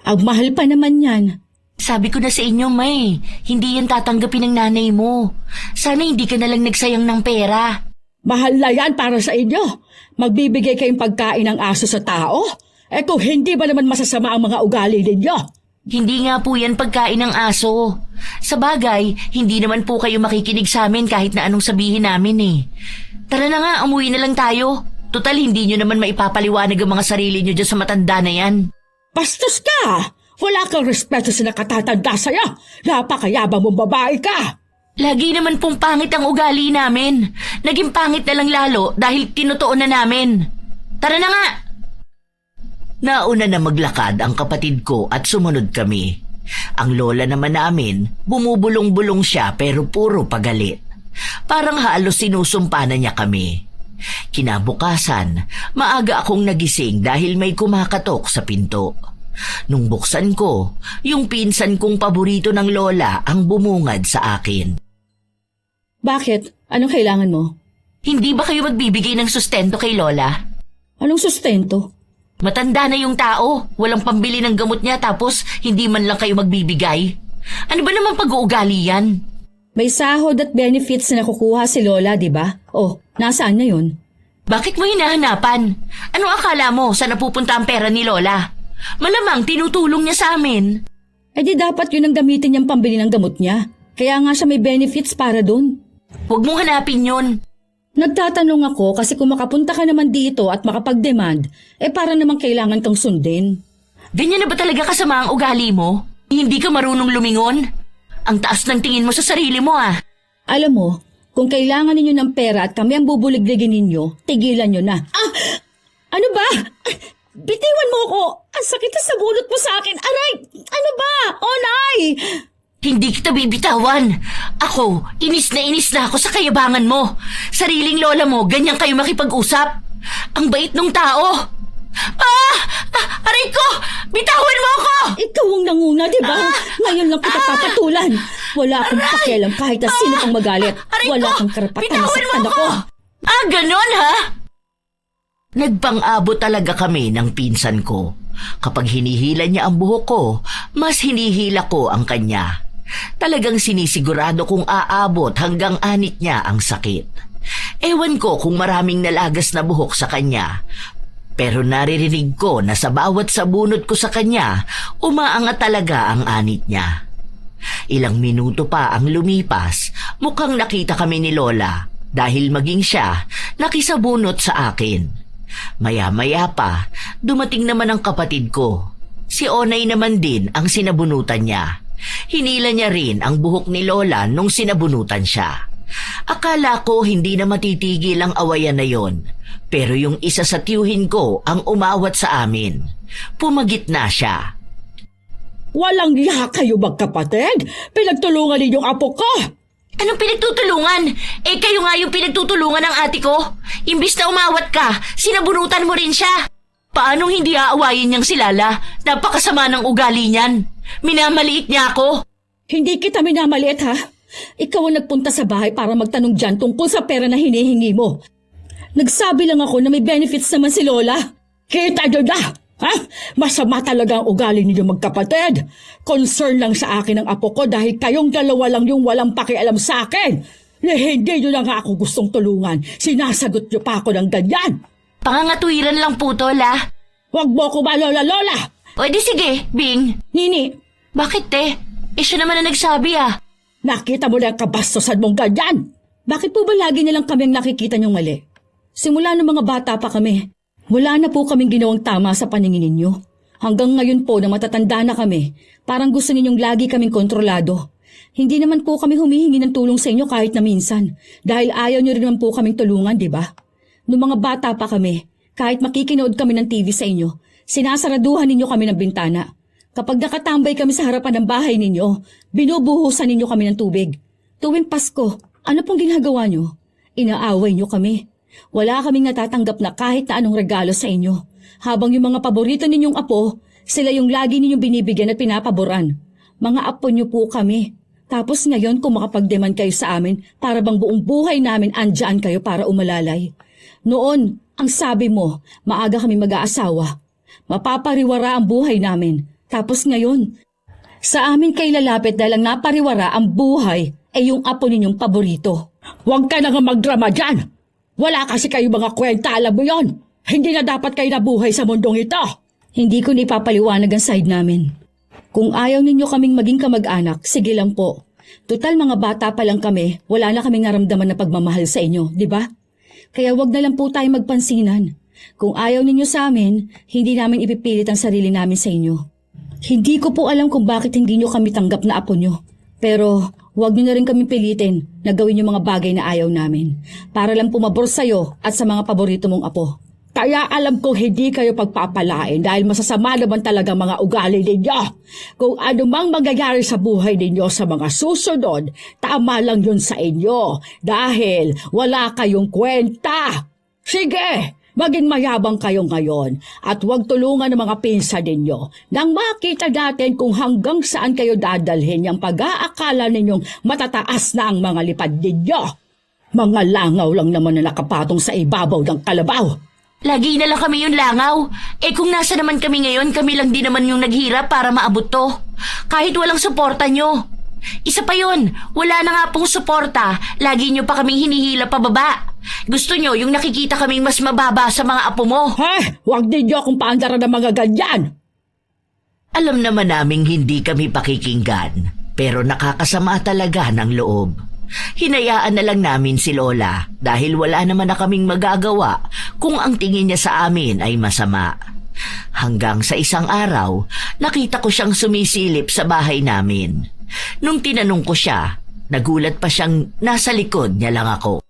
Speaker 1: Ang mahal pa naman yan.
Speaker 3: Sabi ko na sa inyo, May, hindi yan tatanggapin ng nanay mo. Sana hindi ka nalang nagsayang ng pera.
Speaker 2: Mahal na yan para sa inyo. Magbibigay kayong pagkain ng aso sa tao? Kung hindi ba naman masasama ang mga ugali ninyo?
Speaker 3: Hindi nga po yan pagkain ng aso. Sa bagay, hindi naman po kayo makikinig sa amin kahit na anong sabihin namin eh. Tara na nga, umuwi na lang tayo. Total, hindi nyo naman maipapaliwanag ang mga sarili nyo dyan sa matanda na yan.
Speaker 2: Bastos ka! Wala kang respeto sa nakatatanda sa'yo! Napakayabang mong babae ka!
Speaker 3: Lagi naman pong pangit ang ugali namin. Naging pangit na lang lalo dahil tinutuon na namin. Tara na nga!
Speaker 4: Nauna na maglakad ang kapatid ko at sumunod kami. Ang lola naman namin, bumubulong-bulong siya pero puro pagalit. Parang halos sinusumpa na niya kami. Kinabukasan, maaga akong nagising dahil may kumakatok sa pinto. Nung buksan ko, yung pinsan kong paborito ng lola ang bumungad sa akin.
Speaker 1: Bakit? Anong kailangan mo?
Speaker 3: Hindi ba kayo magbibigay ng sustento kay Lola?
Speaker 1: Anong sustento?
Speaker 3: Matanda na yung tao. Walang pambili ng gamot niya tapos hindi man lang kayo magbibigay. Ano ba naman pag-uugali yan?
Speaker 1: May sahod at benefits na nakukuha si Lola, di ba? Oh, nasaan na yun?
Speaker 3: Bakit mo hinahanapan? Anong akala mo sa napupunta ang pera ni Lola? Malamang tinutulong niya sa amin.
Speaker 1: Eh di dapat yun ang gamitin niyang pambili ng gamot niya. Kaya nga siya may benefits para dun.
Speaker 3: Huwag mong hanapin yun.
Speaker 1: Nagtatanong ako kasi kung makapunta ka naman dito at makapag-demand, para namang kailangan kang sundin.
Speaker 3: Ganyan na ba talaga kasama ang ugali mo? Hindi ka marunong lumingon? Ang taas ng tingin mo sa sarili mo ah.
Speaker 1: Alam mo, kung kailangan ninyo ng pera at kami ang bubuligligin ninyo, tigilan nyo na. Ano ba? Bitiwan mo ako! Ang sakit na sa bunot mo sa akin! Aray! Ano ba? Oh, Nay!
Speaker 3: Hindi kita bibitawan. Ako, inis na ako sa kayabangan mo. Sariling lola mo, ganyan kayo makipag-usap. Ang bait nung tao. Aray ko! Bitawan mo ako!
Speaker 1: Ikaw ang nanguna, di ba? Ngayon lang kita papatulan. Wala akong pakialam kahit na sino pang magalit. Wala akong karapatan na saktan ako.
Speaker 3: Ganon ha?
Speaker 4: Nagpang-abot talaga kami ng pinsan ko. Kapag hinihila niya ang buhok ko, mas hinihila ko ang kanya. Talagang sinisigurado kong aabot hanggang anit niya ang sakit. Ewan ko kung maraming nalagas na buhok sa kanya. Pero naririnig ko na sa bawat sabunot ko sa kanya, umaangat talaga ang anit niya. Ilang minuto pa ang lumipas, mukhang nakita kami ni Lola dahil maging siya nakisabunot sa akin. Maya-maya pa, dumating naman ang kapatid ko. Si Onay naman din ang sinabunutan niya. Hinila niya rin ang buhok ni Lola nung sinabunutan siya. Akala ko hindi na matitigil ang awayan na yon. Pero yung isa sa tiyuhin ko ang umawat sa amin. Pumagit na siya.
Speaker 2: Walang iya kayo magkapatid? Pinagtulungan ninyong apo ko!
Speaker 3: Anong pinagtutulungan? Kayo nga yung pinagtutulungan ng ate ko. Imbis na umawat ka, sinabunutan mo rin siya. Paanong hindi aawayin niyang si Lala? Napakasama ng ugali niyan. Minamaliit niya ako.
Speaker 1: Hindi kita minamaliit, ha? Ikaw ang nagpunta sa bahay para magtanong dyan tungkol sa pera na hinihingi mo. Nagsabi lang ako na may benefits naman si Lola.
Speaker 2: Kita nyo na! Ha? Masama talaga ang ugali ninyo magkapatid. Concern lang sa akin ang apo ko dahil kayong dalawa lang yung walang pakialam sa akin. Hindi nyo na nga ako gustong tulungan. Sinasagot nyo pa ako ng ganyan.
Speaker 3: Pangangatuwiran lang po, Lola.
Speaker 2: Huwag mo ko malola-lola!
Speaker 3: O di sige, Bing.
Speaker 1: Nini,
Speaker 3: Bakit siya naman na nagsabi ah.
Speaker 2: Nakita mo na ang kabastosan mong ganyan.
Speaker 1: bakit po ba lagi na lang kami ang nakikita niyong mali? Simula ng mga bata pa kami, wala na po kaming ginawang tama sa paningin ninyo. Hanggang ngayon po na matatanda na kami, parang gusto ninyong lagi kaming kontrolado. Hindi naman po kami humihingi ng tulong sa inyo kahit na minsan, dahil ayaw niyo rin naman po kaming tulungan, di ba? Noong mga bata pa kami, kahit makikinood kami ng TV sa inyo, sinasaraduhan ninyo kami ng bintana. Kapag nakatambay kami sa harapan ng bahay ninyo, binubuhusan ninyo kami ng tubig. Tuwing Pasko, ano pong ginagawa nyo? Inaaway nyo kami. Wala kaming natatanggap na kahit na anong regalo sa inyo. Habang yung mga paborito ninyong apo, sila yung lagi ninyong binibigyan at pinapaboran. Mga apo nyo po kami. Tapos ngayon kung makapag-demand kayo sa amin, para bang buong buhay namin andyan kayo para umalalay. Noon, ang sabi mo, maaga kami mag-aasawa. Mapapariwara ang buhay namin. Tapos ngayon, sa amin kay lalapit dahil ang napariwara ang buhay ay yung apo ninyong paborito.
Speaker 2: Huwag ka na nga magdrama dyan. Wala kasi kayo mga kwenta, alam mo yon. Hindi na dapat kayo nabuhay sa mundong ito.
Speaker 1: Hindi ko nipapaliwanag ang side namin. Kung ayaw ninyo kaming maging kamag-anak, sige lang po. Total mga bata pa lang kami, wala na kaming naramdaman na pagmamahal sa inyo, di ba? Kaya wag na lang po tayo magpansinan. Kung ayaw ninyo sa amin, hindi namin ipipilit ang sarili namin sa inyo. Hindi ko po alam kung bakit hindi nyo kami tanggap na apo nyo. Pero wag nyo na rin kami pilitin na gawin yung mga bagay na ayaw namin. Para lang pumabor sa'yo at sa mga paborito mong apo.
Speaker 2: Kaya alam kong hindi kayo pagpapalain dahil masasama naman talaga mga ugali ninyo. Kung anumang mangyayari sa buhay ninyo sa mga susunod, tama lang yun sa inyo dahil wala kayong kwenta. Sige, maging mayabang kayo ngayon at huwag tulungan ng mga pinsa ninyo nang makita natin kung hanggang saan kayo dadalhin yung pag-aakala ninyong matataas na ang mga lipad ninyo. Mga langaw lang naman na nakapatong sa ibabaw ng kalabaw.
Speaker 3: Lagi na lang kami yung langaw. Kung nasa naman kami ngayon, kami lang din naman yung naghirap para maabot to. Kahit walang suporta nyo. Isa pa yun, wala na nga pong suporta. Lagi nyo pa kaming hinihila pababa. Gusto nyo yung nakikita kaming mas mababa sa mga apo mo.
Speaker 2: Huwag ninyo akong paandaran ng mga ganyan.
Speaker 4: Alam naman naming hindi kami pakikinggan, pero nakakasama talaga ng loob. Hinayaan na lang namin si Lola dahil wala naman na kaming magagawa kung ang tingin niya sa amin ay masama. Hanggang sa isang araw, nakita ko siyang sumisilip sa bahay namin. Nung tinanong ko siya, nagulat pa siyang nasa likod niya lang ako.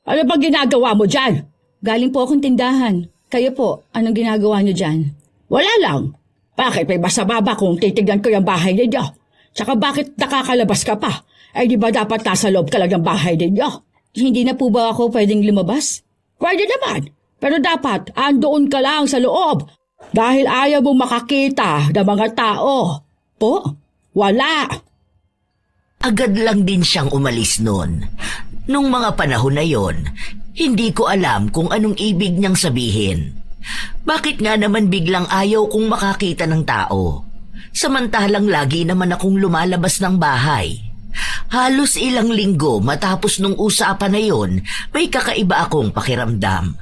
Speaker 2: Ano bang ginagawa mo dyan?
Speaker 1: Galing po akong tindahan. Kayo po, anong ginagawa niyo dyan?
Speaker 2: Wala lang. Bakit may masama ba kung titignan ko yung bahay ninyo? Tsaka bakit nakakalabas ka pa? Ay di ba dapat nasa loob ka lang ng bahay ninyo?
Speaker 1: Hindi na po ba ako pwedeng lumabas?
Speaker 2: Pwede naman. Pero dapat andoon ka lang sa loob. Dahil ayaw mong makakita ng mga tao.
Speaker 1: Po?
Speaker 2: Wala.
Speaker 4: Agad lang din siyang umalis noon. Nung mga panahon na yon, hindi ko alam kung anong ibig niyang sabihin. Bakit nga naman biglang ayaw kong makakita ng tao? Samantalang lagi naman akong lumalabas ng bahay. Halos ilang linggo matapos nung usapan na yon, may kakaiba akong pakiramdam.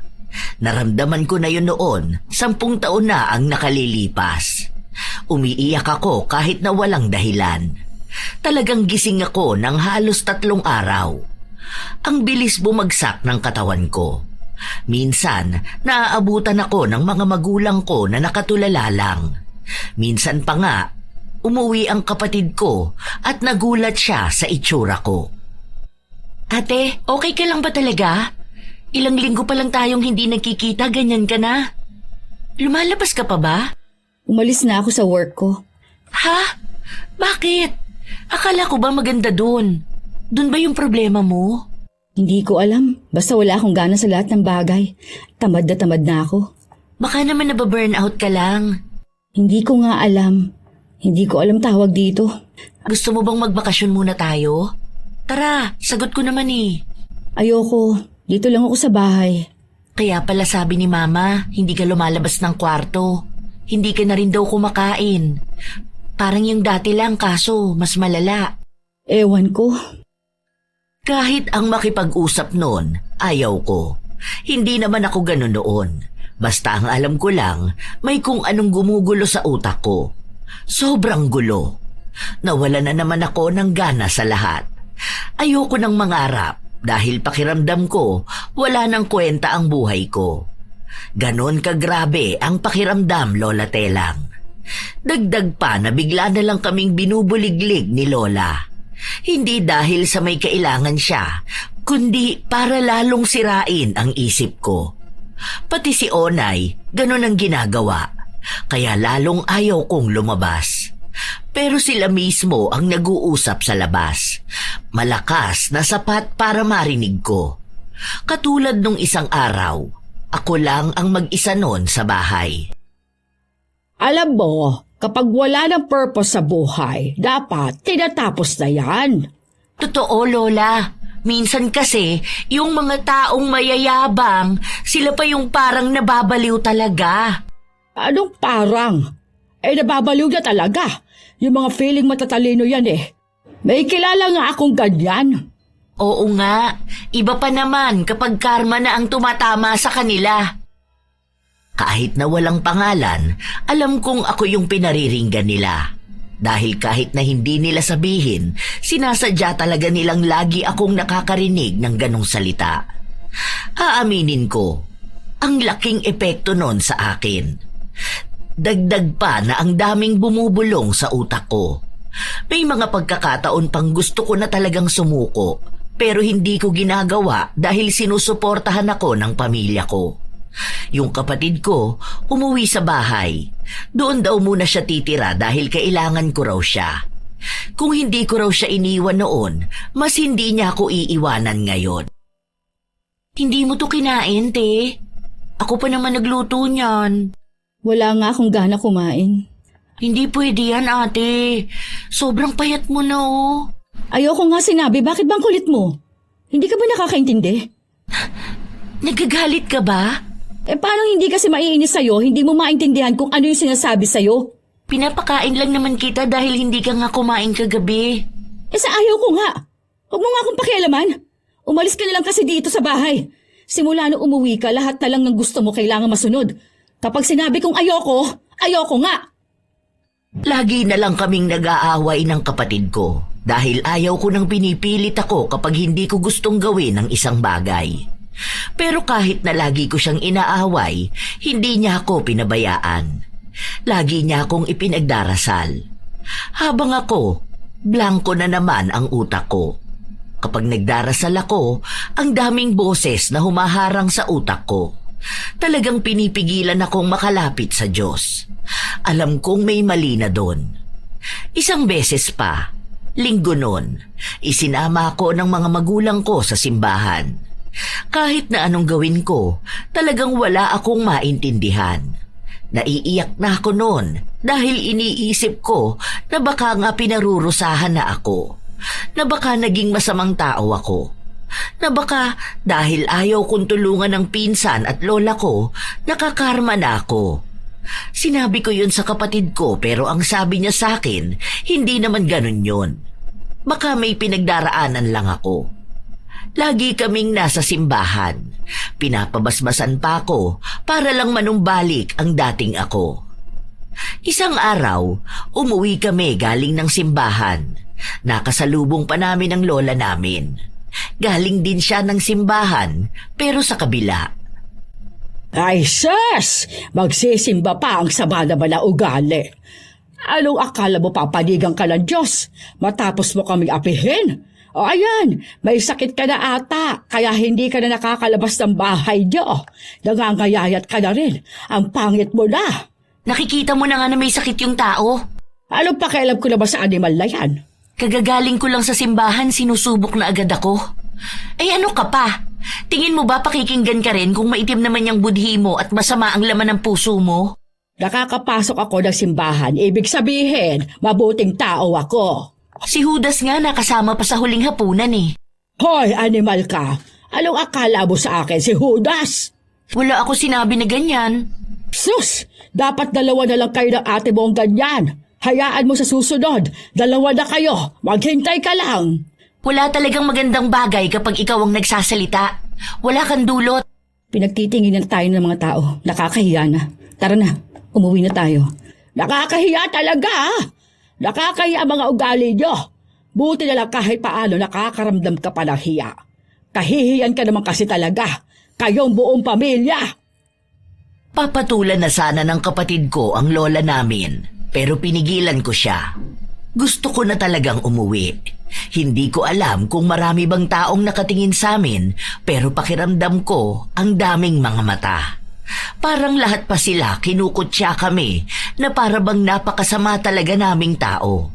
Speaker 4: Naramdaman ko na yun noon, 10 taon na ang nakalilipas. Umiiyak ako kahit na walang dahilan. Talagang gising ako ng halos 3 araw. Ang bilis bumagsak ng katawan ko. Minsan, naaabutan ako ng mga magulang ko na nakatulala lang. Minsan pa nga, umuwi ang kapatid ko at nagulat siya sa itsura ko.
Speaker 3: Ate, okay ka lang ba talaga? Ilang linggo pa lang tayong hindi nagkikita, ganyan ka na. Lumalabas ka pa ba?
Speaker 1: Umalis na ako sa work ko.
Speaker 3: Ha? Bakit? Akala ko ba maganda dun? Dun ba yung problema mo?
Speaker 1: Hindi ko alam. Basta wala akong gana sa lahat ng bagay. Tamad na ako.
Speaker 3: Baka naman nababurnout ka lang.
Speaker 1: Hindi ko nga alam. Hindi ko alam tawag dito.
Speaker 3: Gusto mo bang magbakasyon muna tayo? Tara, sagot ko naman eh.
Speaker 1: Ayoko. Dito lang ako sa bahay.
Speaker 3: Kaya pala sabi ni Mama, hindi ka lumalabas ng kwarto. Hindi ka na rin daw kumakain. Parang yung dati lang kaso mas malala.
Speaker 1: Ewan ko.
Speaker 4: Kahit ang makipag-usap noon, ayaw ko. Hindi naman ako ganun noon. Basta ang alam ko lang, may kung anong gumugulo sa utak ko. Sobrang gulo. Nawala na naman ako ng gana sa lahat. Ayoko nang mangarap dahil pakiramdam ko wala nang kwenta ang buhay ko. Ganon kagrabe ang pakiramdam, Lola Telang. Dagdag pa na bigla na lang kaming binubuliglig ni Lola. Hindi dahil sa may kailangan siya, kundi para lalong sirain ang isip ko. Pati si Onay, ganon ang ginagawa. Kaya lalong ayaw kong lumabas. Pero sila mismo ang nag-uusap sa labas. Malakas na sapat para marinig ko. Katulad nung isang araw, ako lang ang mag-isa noon sa bahay.
Speaker 2: Alam mo, kapag wala ng purpose sa buhay, dapat tinatapos na yan.
Speaker 3: Totoo, Lola. Minsan kasi, yung mga taong mayayabang, sila pa yung parang nababaliw talaga.
Speaker 2: Anong parang? Nababaliw na talaga. Yung mga feeling matatalino yan eh. May kilala nga akong ganyan.
Speaker 3: Oo nga, iba pa naman kapag karma na ang tumatama sa kanila.
Speaker 4: Kahit na walang pangalan, alam kong ako yung pinariringgan nila. Dahil kahit na hindi nila sabihin, sinasadya talaga nilang lagi akong nakakarinig ng ganong salita. Aaminin ko, ang laking epekto nun sa akin. Dagdag pa na ang daming bumubulong sa utak ko. May mga pagkakataon pang gusto ko na talagang sumuko, pero hindi ko ginagawa dahil sinusuportahan ako ng pamilya ko. Yung kapatid ko, umuwi sa bahay. Doon daw muna siya titira dahil kailangan ko raw siya. Kung hindi ko raw siya iniwan noon, mas hindi niya ako iiwanan ngayon.
Speaker 3: Hindi mo to kinain, te. Ako pa naman nagluto niyan.
Speaker 1: Wala nga akong gana kumain.
Speaker 3: Hindi pwede yan, ate. Sobrang payat mo na, oh.
Speaker 1: Ayoko nga sinabi, bakit bang kulit mo? Hindi ka ba nakakaintindi?
Speaker 3: Nagagalit ka ba?
Speaker 1: Paano hindi kasi maiinis sa'yo, hindi mo maintindihan kung ano yung sinasabi sa'yo?
Speaker 3: Pinapakain lang naman kita dahil hindi ka nga kumain kagabi.
Speaker 1: Sa ayaw ko nga. Huwag mo nga akong pakialaman. Umalis ka na lang kasi dito sa bahay. Simula nung umuwi ka, lahat na lang ng gusto mo kailangan masunod. Kapag sinabi kong ayoko, ayoko nga.
Speaker 4: Lagi na lang kaming nag-aaway ng kapatid ko dahil ayaw ko nang pinipilit ako kapag hindi ko gustong gawin ng isang bagay. Pero kahit na lagi ko siyang inaaway, hindi niya ako pinabayaan. Lagi niya akong ipinagdarasal. Habang ako, blanko na naman ang utak ko. Kapag nagdarasal ako, ang daming boses na humaharang sa utak ko. Talagang pinipigilan akong makalapit sa Diyos. Alam kong may mali na doon. Isang beses pa, linggo noon, isinama ako ng mga magulang ko sa simbahan. Kahit na anong gawin ko, talagang wala akong maintindihan. Naiiyak na ako noon dahil iniisip ko na baka nga pinarurusahan na ako. Na baka naging masamang tao ako. Na baka dahil ayaw kong tulungan ng pinsan at lola ko, nakakarma na ako. Sinabi ko yun sa kapatid ko pero ang sabi niya sa akin, hindi naman ganun yun. Baka may pinagdaraanan lang ako. Lagi kaming nasa simbahan. Pinapabasbasan pa ako para lang manumbalik ang dating ako. Isang araw, umuwi kami galing ng simbahan. Nakasalubong pa namin ang lola namin. Galing din siya ng simbahan pero sa kabila.
Speaker 2: Ay, sus! Magsisimba pa ang sama naman na ugali. Anong akala mo papanigang ka ng Diyos matapos mo kaming apihin? O ayan, may sakit ka na ata, kaya hindi ka na nakakalabas ng bahay niyo. Nangangayayat ka na rin, ang pangit mo na.
Speaker 3: Nakikita mo na nga na may sakit yung tao.
Speaker 2: Anong pakialam ko na ba sa animal na yan?
Speaker 3: Kagagaling ko lang sa simbahan, sinusubok na agad ako. Ay ano ka pa? Tingin mo ba pakikinggan ka rin kung maitim naman yung budhi mo at masama ang laman ng puso mo?
Speaker 2: Nakakapasok ako ng simbahan, ibig sabihin, mabuting tao ako.
Speaker 3: Si Judas nga nakasama pa sa huling hapunan eh.
Speaker 2: Hoy, animal ka! Anong akala mo sa akin, si Judas?
Speaker 3: Wala ako sinabi na ganyan.
Speaker 2: Sus! Dapat dalawa na lang kayo ng ate mo ang ganyan. Hayaan mo sa susunod. Dalawa na kayo. Maghintay ka lang.
Speaker 3: Wala talagang magandang bagay kapag ikaw ang nagsasalita. Wala kang dulot.
Speaker 1: Pinagtitinginan tayo ng mga tao. Nakakahiya na. Tara na, umuwi na tayo.
Speaker 2: Nakakahiya talaga, ah! Nakakahiya mga ugali nyo. Buti na lang kahit paano nakakaramdam ka pa ng hiya. Kahihiyan ka naman kasi talaga. Kayong buong pamilya.
Speaker 4: Papatulan na sana ng kapatid ko ang lola namin, pero pinigilan ko siya. Gusto ko na talagang umuwi. Hindi ko alam kung marami bang taong nakatingin sa amin, pero pakiramdam ko ang daming mga mata. Parang lahat pa sila kinukutya kami na para bang napakasama talaga naming tao.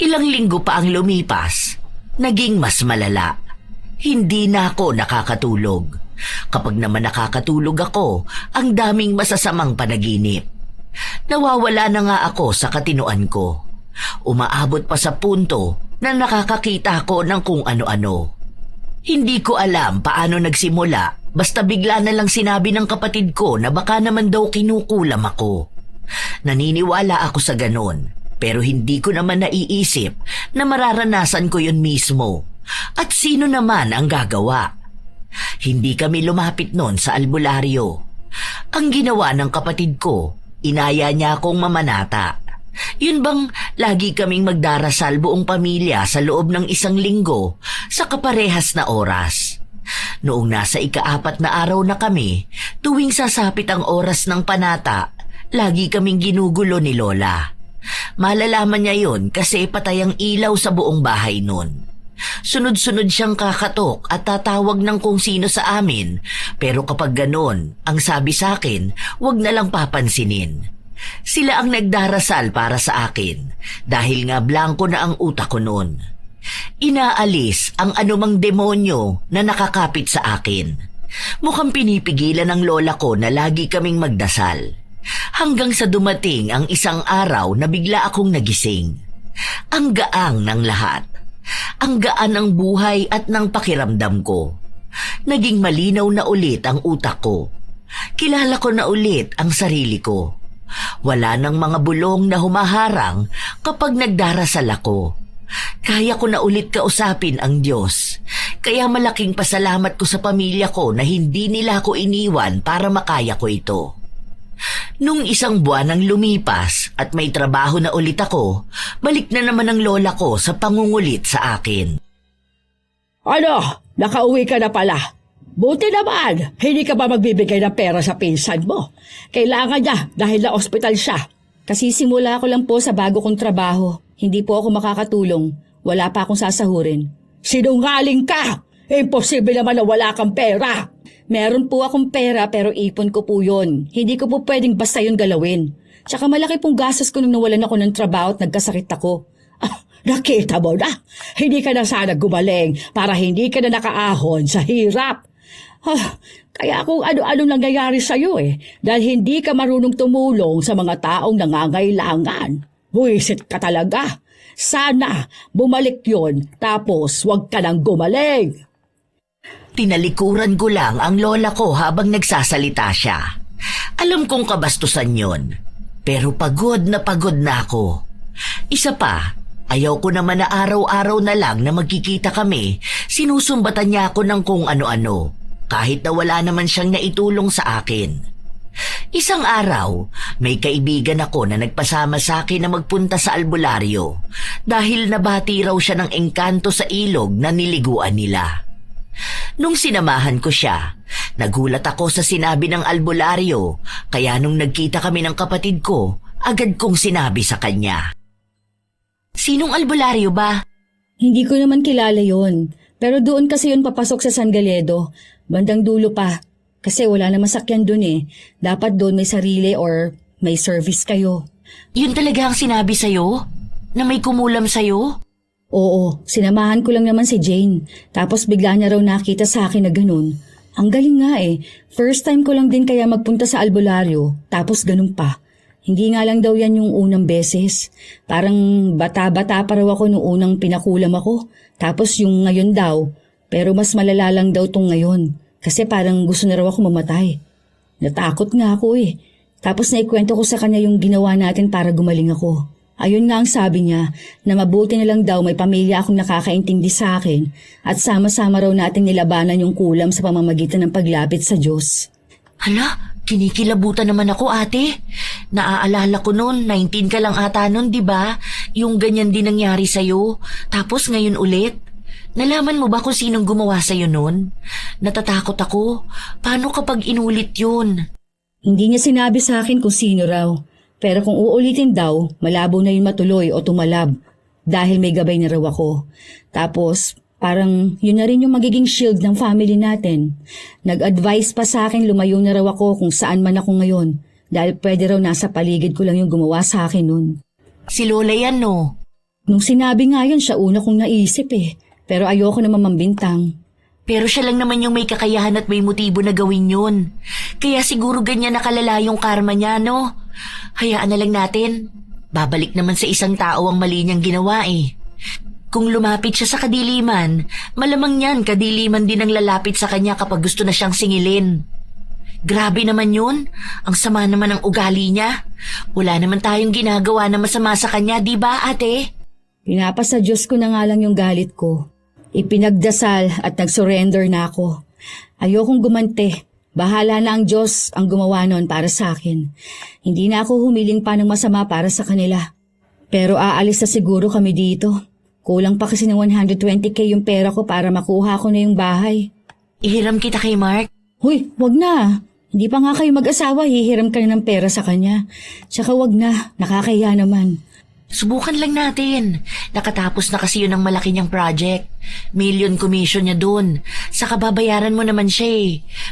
Speaker 4: Ilang linggo pa ang lumipas, naging mas malala. Hindi na ako nakakatulog. Kapag naman nakakatulog ako, ang daming masasamang panaginip. Nawawala na nga ako sa katinoan ko. Umaabot pa sa punto na nakakakita ako ng kung ano-ano. Hindi ko alam paano nagsimula, basta bigla na lang sinabi ng kapatid ko na baka naman daw kinukulam ako. Naniniwala ako sa ganon, pero hindi ko naman naiisip na mararanasan ko yun mismo. At sino naman ang gagawa? Hindi kami lumapit noon sa albularyo. Ang ginawa ng kapatid ko, inaya niya akong mamanata. Yun bang lagi kaming magdarasal buong pamilya sa loob ng isang linggo sa kaparehas na oras. Noong nasa ika-4 na araw na kami, tuwing sasapit ang oras ng panata, lagi kaming ginugulo ni Lola. Malalaman niya yon kasi patay ang ilaw sa buong bahay noon. Sunod-sunod siyang kakatok at tatawag ng kung sino sa amin, pero kapag ganon, ang sabi sa akin, wag na lang papansinin. Sila ang nagdarasal para sa akin dahil nga blanko na ang utak ko noon. Inaalis ang anumang demonyo na nakakapit sa akin. Mukhang pinipigilan ng lola ko na lagi kaming magdasal. Hanggang sa dumating ang isang araw na bigla akong nagising. Ang gaang ng lahat. Ang gaan ng buhay at ng pakiramdam ko. Naging malinaw na ulit ang utak ko. Kilala ko na ulit ang sarili ko. Wala nang mga bulong na humaharang kapag nagdarasal ako. Kaya ko na ulit kausapin ang Diyos. Kaya malaking pasalamat ko sa pamilya ko na hindi nila ako iniwan para makaya ko ito. Nung isang buwan ang lumipas at may trabaho na ulit ako, balik na naman ang lola ko sa pangungulit sa akin.
Speaker 2: Ano? Nakauwi ka na pala. Buti naman, hindi ka ba magbibigay ng pera sa pinsan mo? Kailangan niya dahil na ospital siya.
Speaker 1: Kasi simula ko lang po sa bago kong trabaho. Hindi po ako makakatulong. Wala pa akong sasahurin.
Speaker 2: Sinungaling ka! Imposible naman na wala kang pera.
Speaker 1: Meron po akong pera pero ipon ko po yun. Hindi ko po pwedeng basta yun galawin. Tsaka malaki pong gastos ko nung nawalan ako ng trabaho at nagkasakit ako.
Speaker 2: Nakita mo na, hindi ka na sana gumaling para hindi ka na nakaahon sa hirap. Kaya kung ano-ano nangyayari sa'yo dahil hindi ka marunong tumulong sa mga taong nangangailangan. Buwisit ka talaga. Sana bumalik yon tapos huwag ka nang gumaling.
Speaker 4: Tinalikuran ko lang ang lola ko habang nagsasalita siya. Alam kong kabastusan yon, pero pagod na ako. Isa pa, ayaw ko naman na araw-araw na lang na magkikita kami, sinusumbatan niya ako ng kung ano-ano, kahit na wala naman siyang naitulong sa akin. Isang araw, may kaibigan ako na nagpasama sa akin na magpunta sa albularyo dahil nabati raw siya ng engkanto sa ilog na niliguan nila. Nung sinamahan ko siya, nagulat ako sa sinabi ng albularyo, kaya nung nagkita kami ng kapatid ko, agad kong sinabi sa kanya. Sinong albularyo ba?
Speaker 1: Hindi ko naman kilala yon. Pero doon kasi yun papasok sa San Galedo. Bandang dulo pa. Kasi wala naman sakyan doon Dapat doon may sarili or may service kayo.
Speaker 3: Yun talaga ang sinabi sa'yo? Na may kumulam sa'yo?
Speaker 1: Oo, sinamahan ko lang naman si Jane. Tapos bigla niya raw nakita sa akin na ganun. Ang galing nga First time ko lang din kaya magpunta sa albularyo. Tapos ganun pa. Hindi nga lang daw yan yung unang beses. Parang bata-bata pa raw ako nung unang pinakulam ako. Tapos yung ngayon daw. Pero mas malala lang daw tong ngayon. Kasi parang gusto na raw ako mamatay. Natakot nga ako Tapos naikwento ko sa kanya yung ginawa natin para gumaling ako. Ayun nga ang sabi niya na mabuti na lang daw may pamilya akong nakakaintindi sa akin at sama-sama raw natin nilabanan yung kulam sa pamamagitan ng paglapit sa Diyos.
Speaker 3: Hala, kinikilabutan naman ako ate. Naaalala ko noon, 19 ka lang ata noon, di ba? Yung ganyan din nangyari sa'yo. Tapos ngayon ulit. Nalaman mo ba kung sinong gumawa sa'yo noon? Natatakot ako. Paano kapag inulit yun?
Speaker 1: Hindi niya sinabi sa akin kung sino raw. Pero kung uulitin daw, malabo na yun matuloy o tumalab. Dahil may gabay na raw ako. Tapos, parang yun na rin yung magiging shield ng family natin. Nag-advise pa sa akin lumayo na raw ako kung saan man ako ngayon. Dahil pwede raw nasa paligid ko lang yung gumawa sa akin noon.
Speaker 3: Si Lola yan, no?
Speaker 1: Nung sinabi nga yun, siya una kong naisip Pero ayoko naman mambintang.
Speaker 3: Pero siya lang naman yung may kakayahan at may motibo na gawin yun. Kaya siguro ganyan nakalala yung karma niya, no? Hayaan na lang natin. Babalik naman sa isang tao ang mali niyang ginawa Kung lumapit siya sa kadiliman, malamang niyan kadiliman din ang lalapit sa kanya kapag gusto na siyang singilin. Grabe naman yun. Ang sama naman ng ugali niya. Wala naman tayong ginagawa na masama sa kanya, di ba ate?
Speaker 1: Pinapasa Diyos ko na nga lang yung galit ko. Ipinagdasal at nag-surrender na ako. Ayokong gumante. Bahala na ang Diyos ang gumawa nun para sa akin. Hindi na ako humiling pa ng masama para sa kanila. Pero aalis na siguro kami dito. Kulang pa kasi ng 120k yung pera ko para makuha ko na yung bahay.
Speaker 3: Ihiram kita kay Mark?
Speaker 1: Huy, wag na. Hindi pa nga kayo mag-asawa, hihiram ka na ng pera sa kanya. Tsaka wag na, nakakahiya naman.
Speaker 4: Subukan lang natin. Nakatapos na kasi yun ng malaki niyang project. Million commission niya dun. Saka babayaran mo naman siya eh.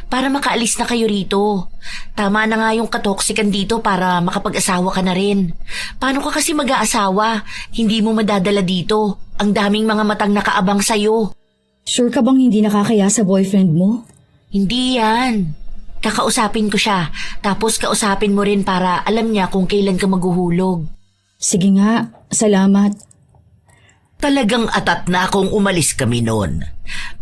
Speaker 4: Para makaalis na kayo rito. Tama na nga yung katoksikan dito para makapag-asawa ka na rin. Paano ka kasi mag-aasawa? Hindi mo madadala dito. Ang daming mga matang nakaabang sa'yo.
Speaker 1: Sure ka bang hindi nakakaya sa boyfriend mo?
Speaker 4: Hindi yan. Kakausapin ko siya. Tapos kausapin mo rin para alam niya kung kailan ka maghuhulog.
Speaker 1: Sige nga, salamat.
Speaker 4: Talagang atat na akong umalis kami noon.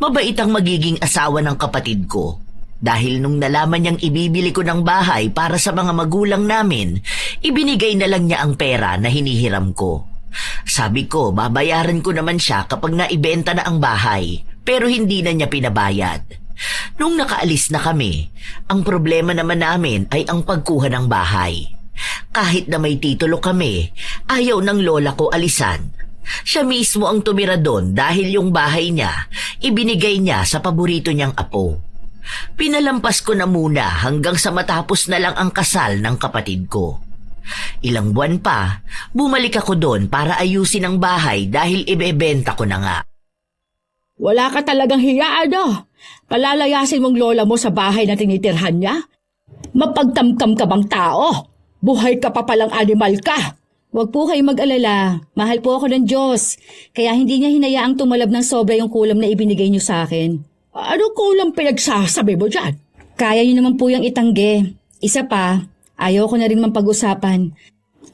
Speaker 4: Mabait ang magiging asawa ng kapatid ko. Dahil nung nalaman niyang ibibili ko ng bahay para sa mga magulang namin, ibinigay na lang niya ang pera na hinihiram ko. Sabi ko, babayaran ko naman siya kapag naibenta na ang bahay, pero hindi na niya pinabayad. Nung nakaalis na kami, ang problema naman namin ay ang pagkuha ng bahay. Kahit na may titulo kami, ayaw ng lola ko alisan. Siya mismo ang tumira doon dahil yung bahay niya, ibinigay niya sa paborito niyang apo. Pinalampas ko na muna hanggang sa matapos na lang ang kasal ng kapatid ko. Ilang buwan pa, bumalik ako doon para ayusin ang bahay dahil ibebenta ko na nga.
Speaker 2: Wala ka talagang hiya, ano? Palalayasin mong lola mo sa bahay na tinitirhan niya? Mapagtamkam ka bang tao? Buhay ka pa palang animal ka.
Speaker 1: Huwag po kayong mag-alala. Mahal po ako ng Diyos. Kaya hindi niya hinayaang tumalab ng sobra yung kulam na ibinigay niyo sa akin.
Speaker 2: Ano kulang pinagsasabi mo dyan?
Speaker 1: Kaya niyo naman po yung itangge. Isa pa, ayaw ko na rin pag-usapan.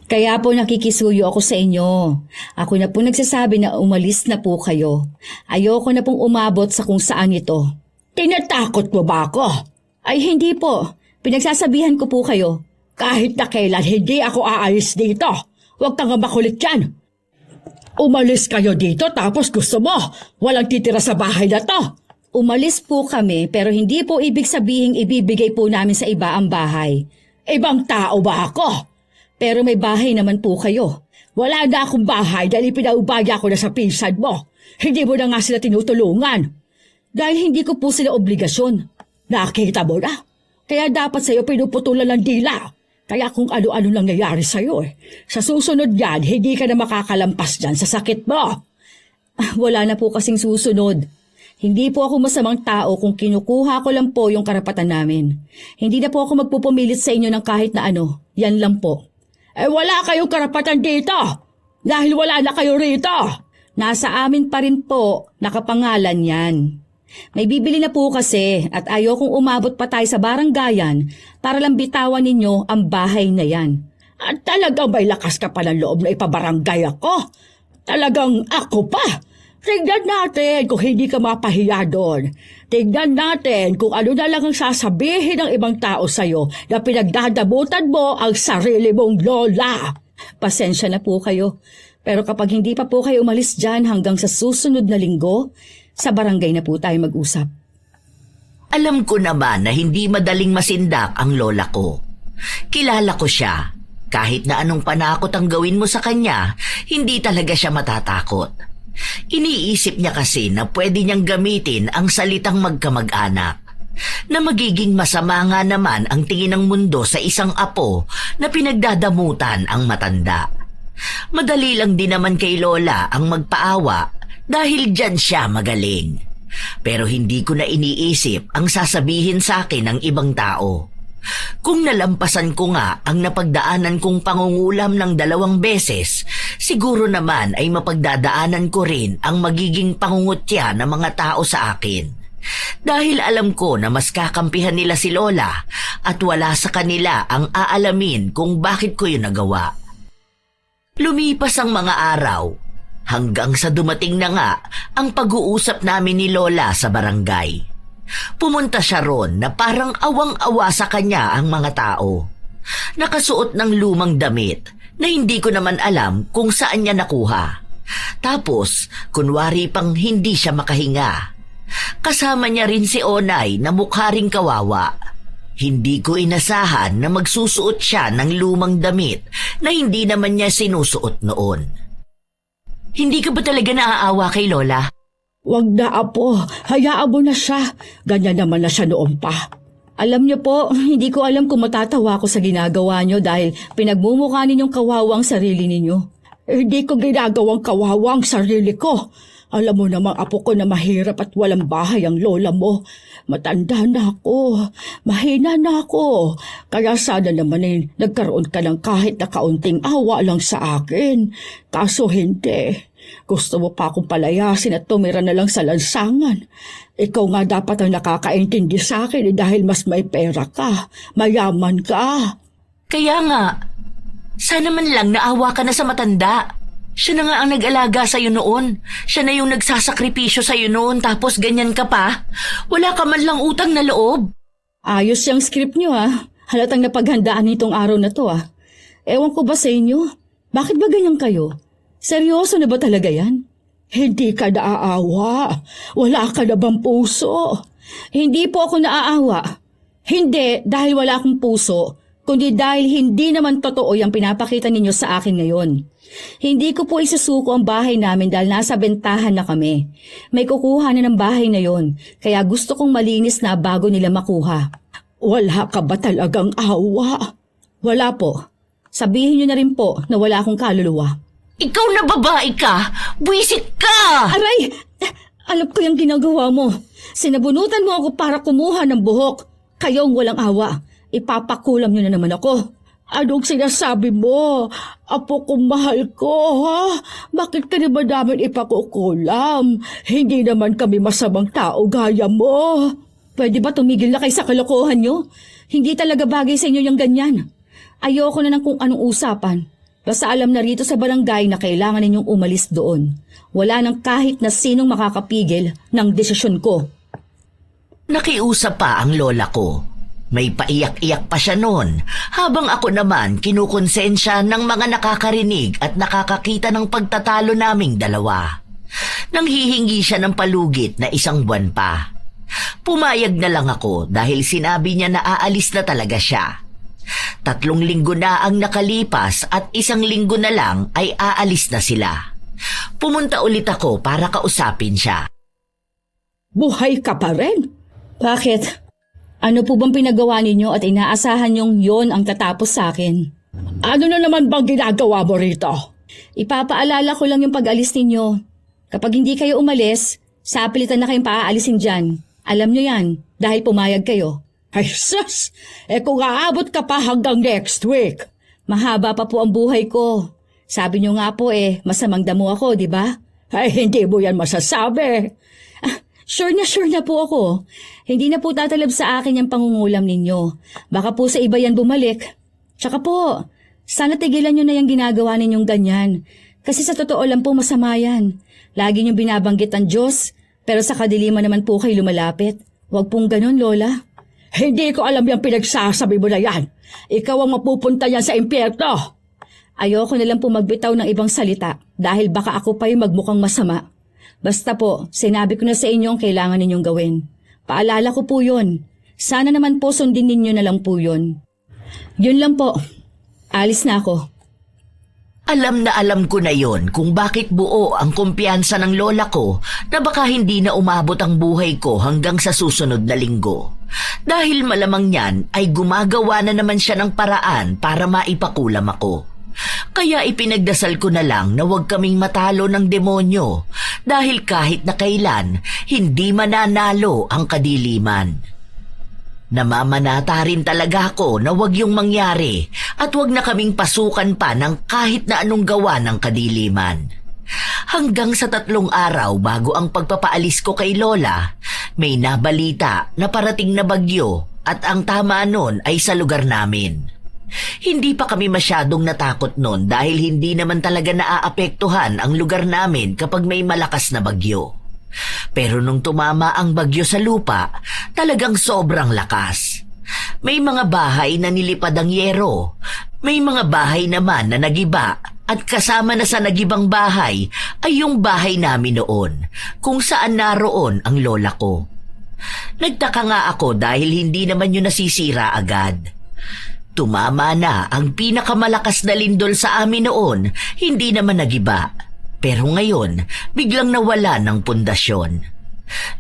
Speaker 1: Kaya po nakikisuyo ako sa inyo. Ako na po nagsasabi na umalis na po kayo. Ayoko na pong umabot sa kung saan ito.
Speaker 2: Tinatakot mo ba ako?
Speaker 1: Ay hindi po. Pinagsasabihan ko po kayo.
Speaker 2: Kahit na kailan hindi ako aalis dito. Huwag kang makulit yan. Umalis kayo dito tapos gusto mo walang titira sa bahay na to.
Speaker 1: Umalis po kami pero hindi po ibig sabihing ibibigay po namin sa iba ang bahay.
Speaker 2: Ibang tao ba ako?
Speaker 1: Pero may bahay naman po kayo.
Speaker 2: Wala na akong bahay dahil pinaubaya ko na sa pinsan mo. Hindi mo na nga sila tinutulungan.
Speaker 1: Dahil hindi ko po sila obligasyon.
Speaker 2: Nakita mo na? Kaya dapat sa'yo pinuputulan ng dila. Kaya kung ano-ano lang nangyayari sa'yo eh. Sa susunod yan, hindi ka na makakalampas dyan sa sakit mo.
Speaker 1: Wala na po kasing susunod. Hindi po ako masamang tao kung kinukuha ko lang po yung karapatan namin. Hindi na po ako magpupumilit sa inyo ng kahit na ano. Yan lang po.
Speaker 2: Eh wala kayong karapatan dito. Dahil wala na kayo rito.
Speaker 1: Nasa amin pa rin po, nakapangalan yan. May bibili na po kasi at ayokong umabot pa tayo sa baranggayan para lang bitawan ninyo ang bahay na yan.
Speaker 2: At talagang may lakas ka pa ng loob na ipabarangay ako. Talagang ako pa. Tignan natin kung hindi ka mapahiya doon. Tignan natin kung ano na lang ang sasabihin ng ibang tao sa'yo na pinagdadabutan mo ang sarili mong lola.
Speaker 1: Pasensya na po kayo. Pero kapag hindi pa po kayo umalis dyan hanggang sa susunod na linggo, sa barangay na po tayo mag-usap.
Speaker 4: Alam ko naman na hindi madaling masindak ang lola ko. Kilala ko siya. Kahit na anong panakot ang gawin mo sa kanya, hindi talaga siya matatakot. Iniisip niya kasi na pwede niyang gamitin ang salitang magkamag-anak. Na magiging masama nga naman ang tingin ng mundo sa isang apo na pinagdadamutan ang matanda. Madali lang din naman kay lola ang magpaawa dahil dyan siya magaling. Pero hindi ko na iniisip ang sasabihin sa akin ng ibang tao. Kung nalampasan ko nga ang napagdaanan kong pangungulam ng 2 beses, siguro naman ay mapagdadaanan ko rin ang magiging pangungutya ng mga tao sa akin. Dahil alam ko na mas kakampihan nila si Lola at wala sa kanila ang aalamin kung bakit ko yun nagawa. Lumipas ang mga araw, hanggang sa dumating na nga ang pag-uusap namin ni Lola sa barangay. Pumunta siya ron na parang awang-awa sa kanya ang mga tao. Nakasuot ng lumang damit na hindi ko naman alam kung saan niya nakuha. Tapos, kunwari pang hindi siya makahinga. Kasama niya rin si Onay na mukha ring kawawa. Hindi ko inasahan na magsusuot siya ng lumang damit na hindi naman niya sinusuot noon. Hindi ka ba talaga naaawa kay Lola?
Speaker 2: Wag na, apo. Hayaan mo na siya. Ganyan naman na siya noon pa.
Speaker 1: Alam niyo po, hindi ko alam kung matatawa ako sa ginagawa niyo dahil pinagmumukha ninyong kawawa ang sarili ninyo.
Speaker 2: Hindi ko ginagawang kawawa ang sarili ko. Alam mo namang apo ko na mahirap at walang bahay ang lola mo. Matanda na ako, mahina na ako. Kaya sana naman nagkaroon ka ng kahit na kaunting awa lang sa akin. Kaso hindi. Gusto mo pa akong palayasin at tumira na lang sa lansangan. Ikaw nga dapat ang nakakaintindi sa akin dahil mas may pera ka, mayaman ka.
Speaker 3: Kaya nga, sana man lang naawa ka na sa matanda. Siya na nga ang nag-alaga sa'yo noon. Siya na yung nagsasakripisyo sa'yo noon tapos ganyan ka pa. Wala ka man lang utang na loob.
Speaker 1: Ayos yung script nyo Halatang napaghandaan nitong araw na to Ewan ko ba sa inyo? Bakit ba ganyan kayo? Seryoso na ba talaga yan?
Speaker 2: Hindi ka naaawa. Wala ka na bang puso?
Speaker 1: Hindi po ako naaawa. Hindi dahil wala akong puso, kundi dahil hindi naman totoo yung pinapakita ninyo sa akin ngayon. Hindi ko po isusuko ang bahay namin dahil nasa bentahan na kami. May kukuha na ng bahay na yon, kaya gusto kong malinis na bago nila makuha.
Speaker 2: Wala ka ba talagang awa?
Speaker 1: Wala po. Sabihin nyo na rin po na wala akong kaluluwa.
Speaker 3: Ikaw na babae ka! Buwisit ka!
Speaker 1: Aray! Alam ko yung ginagawa mo. Sinabunutan mo ako para kumuha ng buhok. Kayong walang awa. Ipapakulam nyo na naman ako.
Speaker 2: Anong sinasabi mo? Apo kong mahal ko, ha? Bakit ka naman namin ipakukulam? Hindi naman kami masamang tao gaya mo.
Speaker 1: Pwede ba tumigil na kayo sa kalokohan nyo? Hindi talaga bagay sa inyo yung ganyan. Ayoko na ng kung anong usapan. Basta alam na rito sa barangay na kailangan ninyong umalis doon. Wala nang kahit na sinong makakapigil ng desisyon ko.
Speaker 4: Nakiusap pa ang lola ko. May paiyak-iyak pa siya noon, habang ako naman kinukonsensya ng mga nakakarinig at nakakakita ng pagtatalo naming dalawa. Nanghihingi siya ng palugit na 1 buwan pa. Pumayag na lang ako dahil sinabi niya na aalis na talaga siya. 3 linggo na ang nakalipas at 1 linggo na lang ay aalis na sila. Pumunta ulit ako para kausapin siya.
Speaker 2: Buhay ka pa rin?
Speaker 1: Bakit? Ano po bang pinagawa ninyo at inaasahan niyong yon ang tatapos sa akin?
Speaker 2: Ano na naman bang ginagawa mo rito?
Speaker 1: Ipapaalala ko lang yung pag-alis ninyo. Kapag hindi kayo umalis, sapilitan na kayong paaalisin dyan. Alam nyo yan, dahil pumayag kayo.
Speaker 2: Ay sus! Kung aabot ka pa hanggang next week.
Speaker 1: Mahaba pa po ang buhay ko. Sabi nyo nga po masamang damo ako, di ba?
Speaker 2: Ay hindi mo yan masasabi.
Speaker 1: Sure na po ako. Hindi na po tatalab sa akin yung pangungulam ninyo. Baka po sa iba yan bumalik. Tsaka po, sana tigilan nyo na yung ginagawa ninyong ganyan. Kasi sa totoo lang po masama yan. Lagi nyo binabanggit ang Diyos, pero sa kadiliman naman po kayo lumalapit. Huwag pong ganun, Lola.
Speaker 2: Hindi ko alam yung pinagsasabi mo na yan. Ikaw ang mapupunta yan sa impyerno.
Speaker 1: Ayoko na lang po magbitaw ng ibang salita dahil baka ako pa yung magmukhang masama. Basta po, sinabi ko na sa inyo ang kailangan ninyong gawin. Paalala ko po yun. Sana naman po sundin ninyo na lang po yun. Yun lang po. Alis na ako.
Speaker 4: Alam na alam ko na yon kung bakit buo ang kumpiyansa ng lola ko na baka hindi na umabot ang buhay ko hanggang sa susunod na linggo. Dahil malamang yan ay gumagawa na naman siya ng paraan para maipakulam ako. Kaya ipinagdasal ko na lang na huwag kaming matalo ng demonyo dahil kahit na kailan hindi mananalo ang kadiliman. Namamanata rin talaga ako na huwag yung mangyari at huwag na kaming pasukan pa ng kahit na anong gawa ng kadiliman. Hanggang sa 3 araw bago ang pagpapaalis ko kay Lola, may nabalita na parating na bagyo at ang tama nun ay sa lugar namin. Hindi pa kami masyadong natakot nun dahil hindi naman talaga naaapektuhan ang lugar namin kapag may malakas na bagyo. Pero nung tumama ang bagyo sa lupa, talagang sobrang lakas. May mga bahay na nilipad ang yero, may mga bahay naman na nagiba at kasama na sa nagibang bahay ay yung bahay namin noon kung saan naroon ang lola ko. Nagtaka nga ako dahil hindi naman yun nasisira agad. Tumama na ang pinakamalakas na lindol sa amin noon, hindi naman nagiba. Pero ngayon, biglang nawala ng pundasyon.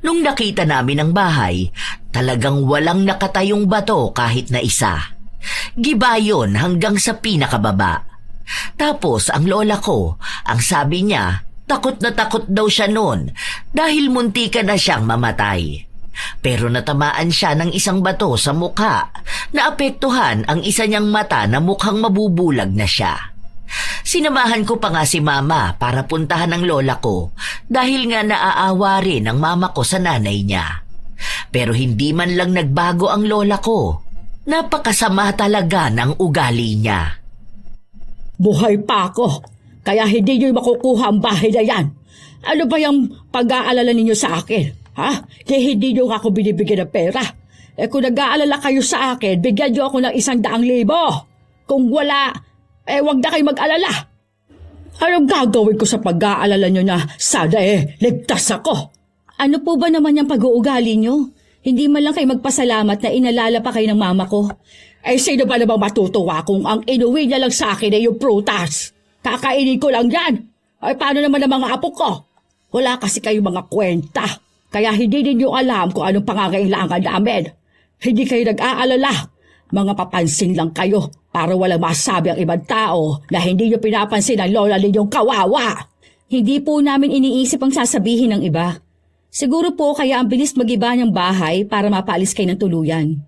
Speaker 4: Nung nakita namin ang bahay, talagang walang nakatayong bato kahit na isa. Giba yun hanggang sa pinakababa. Tapos ang lola ko, ang sabi niya, takot na takot daw siya noon dahil muntikan na siyang mamatay. Pero natamaan siya ng isang bato sa mukha, naapektuhan ang isa niyang mata na mukhang mabubulag na siya. Sinamahan ko pa nga si mama para puntahan ang lola ko dahil nga naaawa rin ang mama ko sa nanay niya. Pero hindi man lang nagbago ang lola ko. Napakasama talaga ng ugali niya.
Speaker 2: Buhay pa ako, kaya hindi niyo makukuha ang bahay na yan. Ano ba yung pag-aalala ninyo sa akin? Ha? Hindi niyo ako binibigyan ng pera. Kung nag-aalala kayo sa akin, bigyan niyo ako ng 100,000. Kung wala, wag na kayo mag-alala. Anong gagawin ko sa pag-aalala niyo na sana ligtas ako?
Speaker 1: Ano po ba naman yung pag-uugali nyo? Hindi man lang kayo magpasalamat na inalala pa kayo ng mama ko.
Speaker 2: Sino ba namang matutuwa kung ang inuwi niya lang sa akin ay yung prutas? Kakainin ko lang yan. Paano naman ang mga apo ko? Wala kasi kayong mga kwenta. Kaya hindi ninyo alam kung anong pangangailangan namin. Hindi kayo nag-aalala. Mga papansin lang kayo para walang masabi ang ibang tao na hindi nyo pinapansin ang lola ninyong kawawa.
Speaker 1: Hindi po namin iniisip ang sasabihin ng iba. Siguro po kaya ang bilis mag-iba ng bahay para mapaalis kayo ng tuluyan.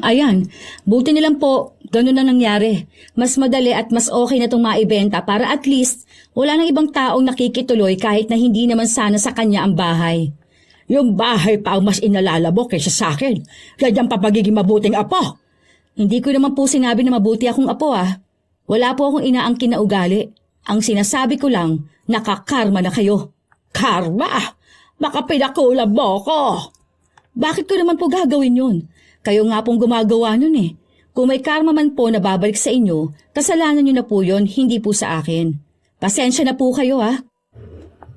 Speaker 1: Ayan, buti nilang po, ganun na nangyari. Mas madali at mas okay na itong maibenta para at least wala nang ibang taong nakikituloy kahit na hindi naman sana sa kanya ang bahay.
Speaker 2: Yung bahay pa ang mas inalala mo kaysa sa akin. Ganyan pa pagiging mabuting apo.
Speaker 1: Hindi ko naman po sinabi na mabuti akong apo Wala po akong inaangkin na ugali. Ang sinasabi ko lang, nakakarma na kayo.
Speaker 2: Karma? Baka pinakulam mo ko.
Speaker 1: Bakit ko naman po gagawin yun? Kayo nga pong gumagawa nun Kung may karma man po na babalik sa inyo, kasalanan nyo na po yun, hindi po sa akin. Pasensya na po kayo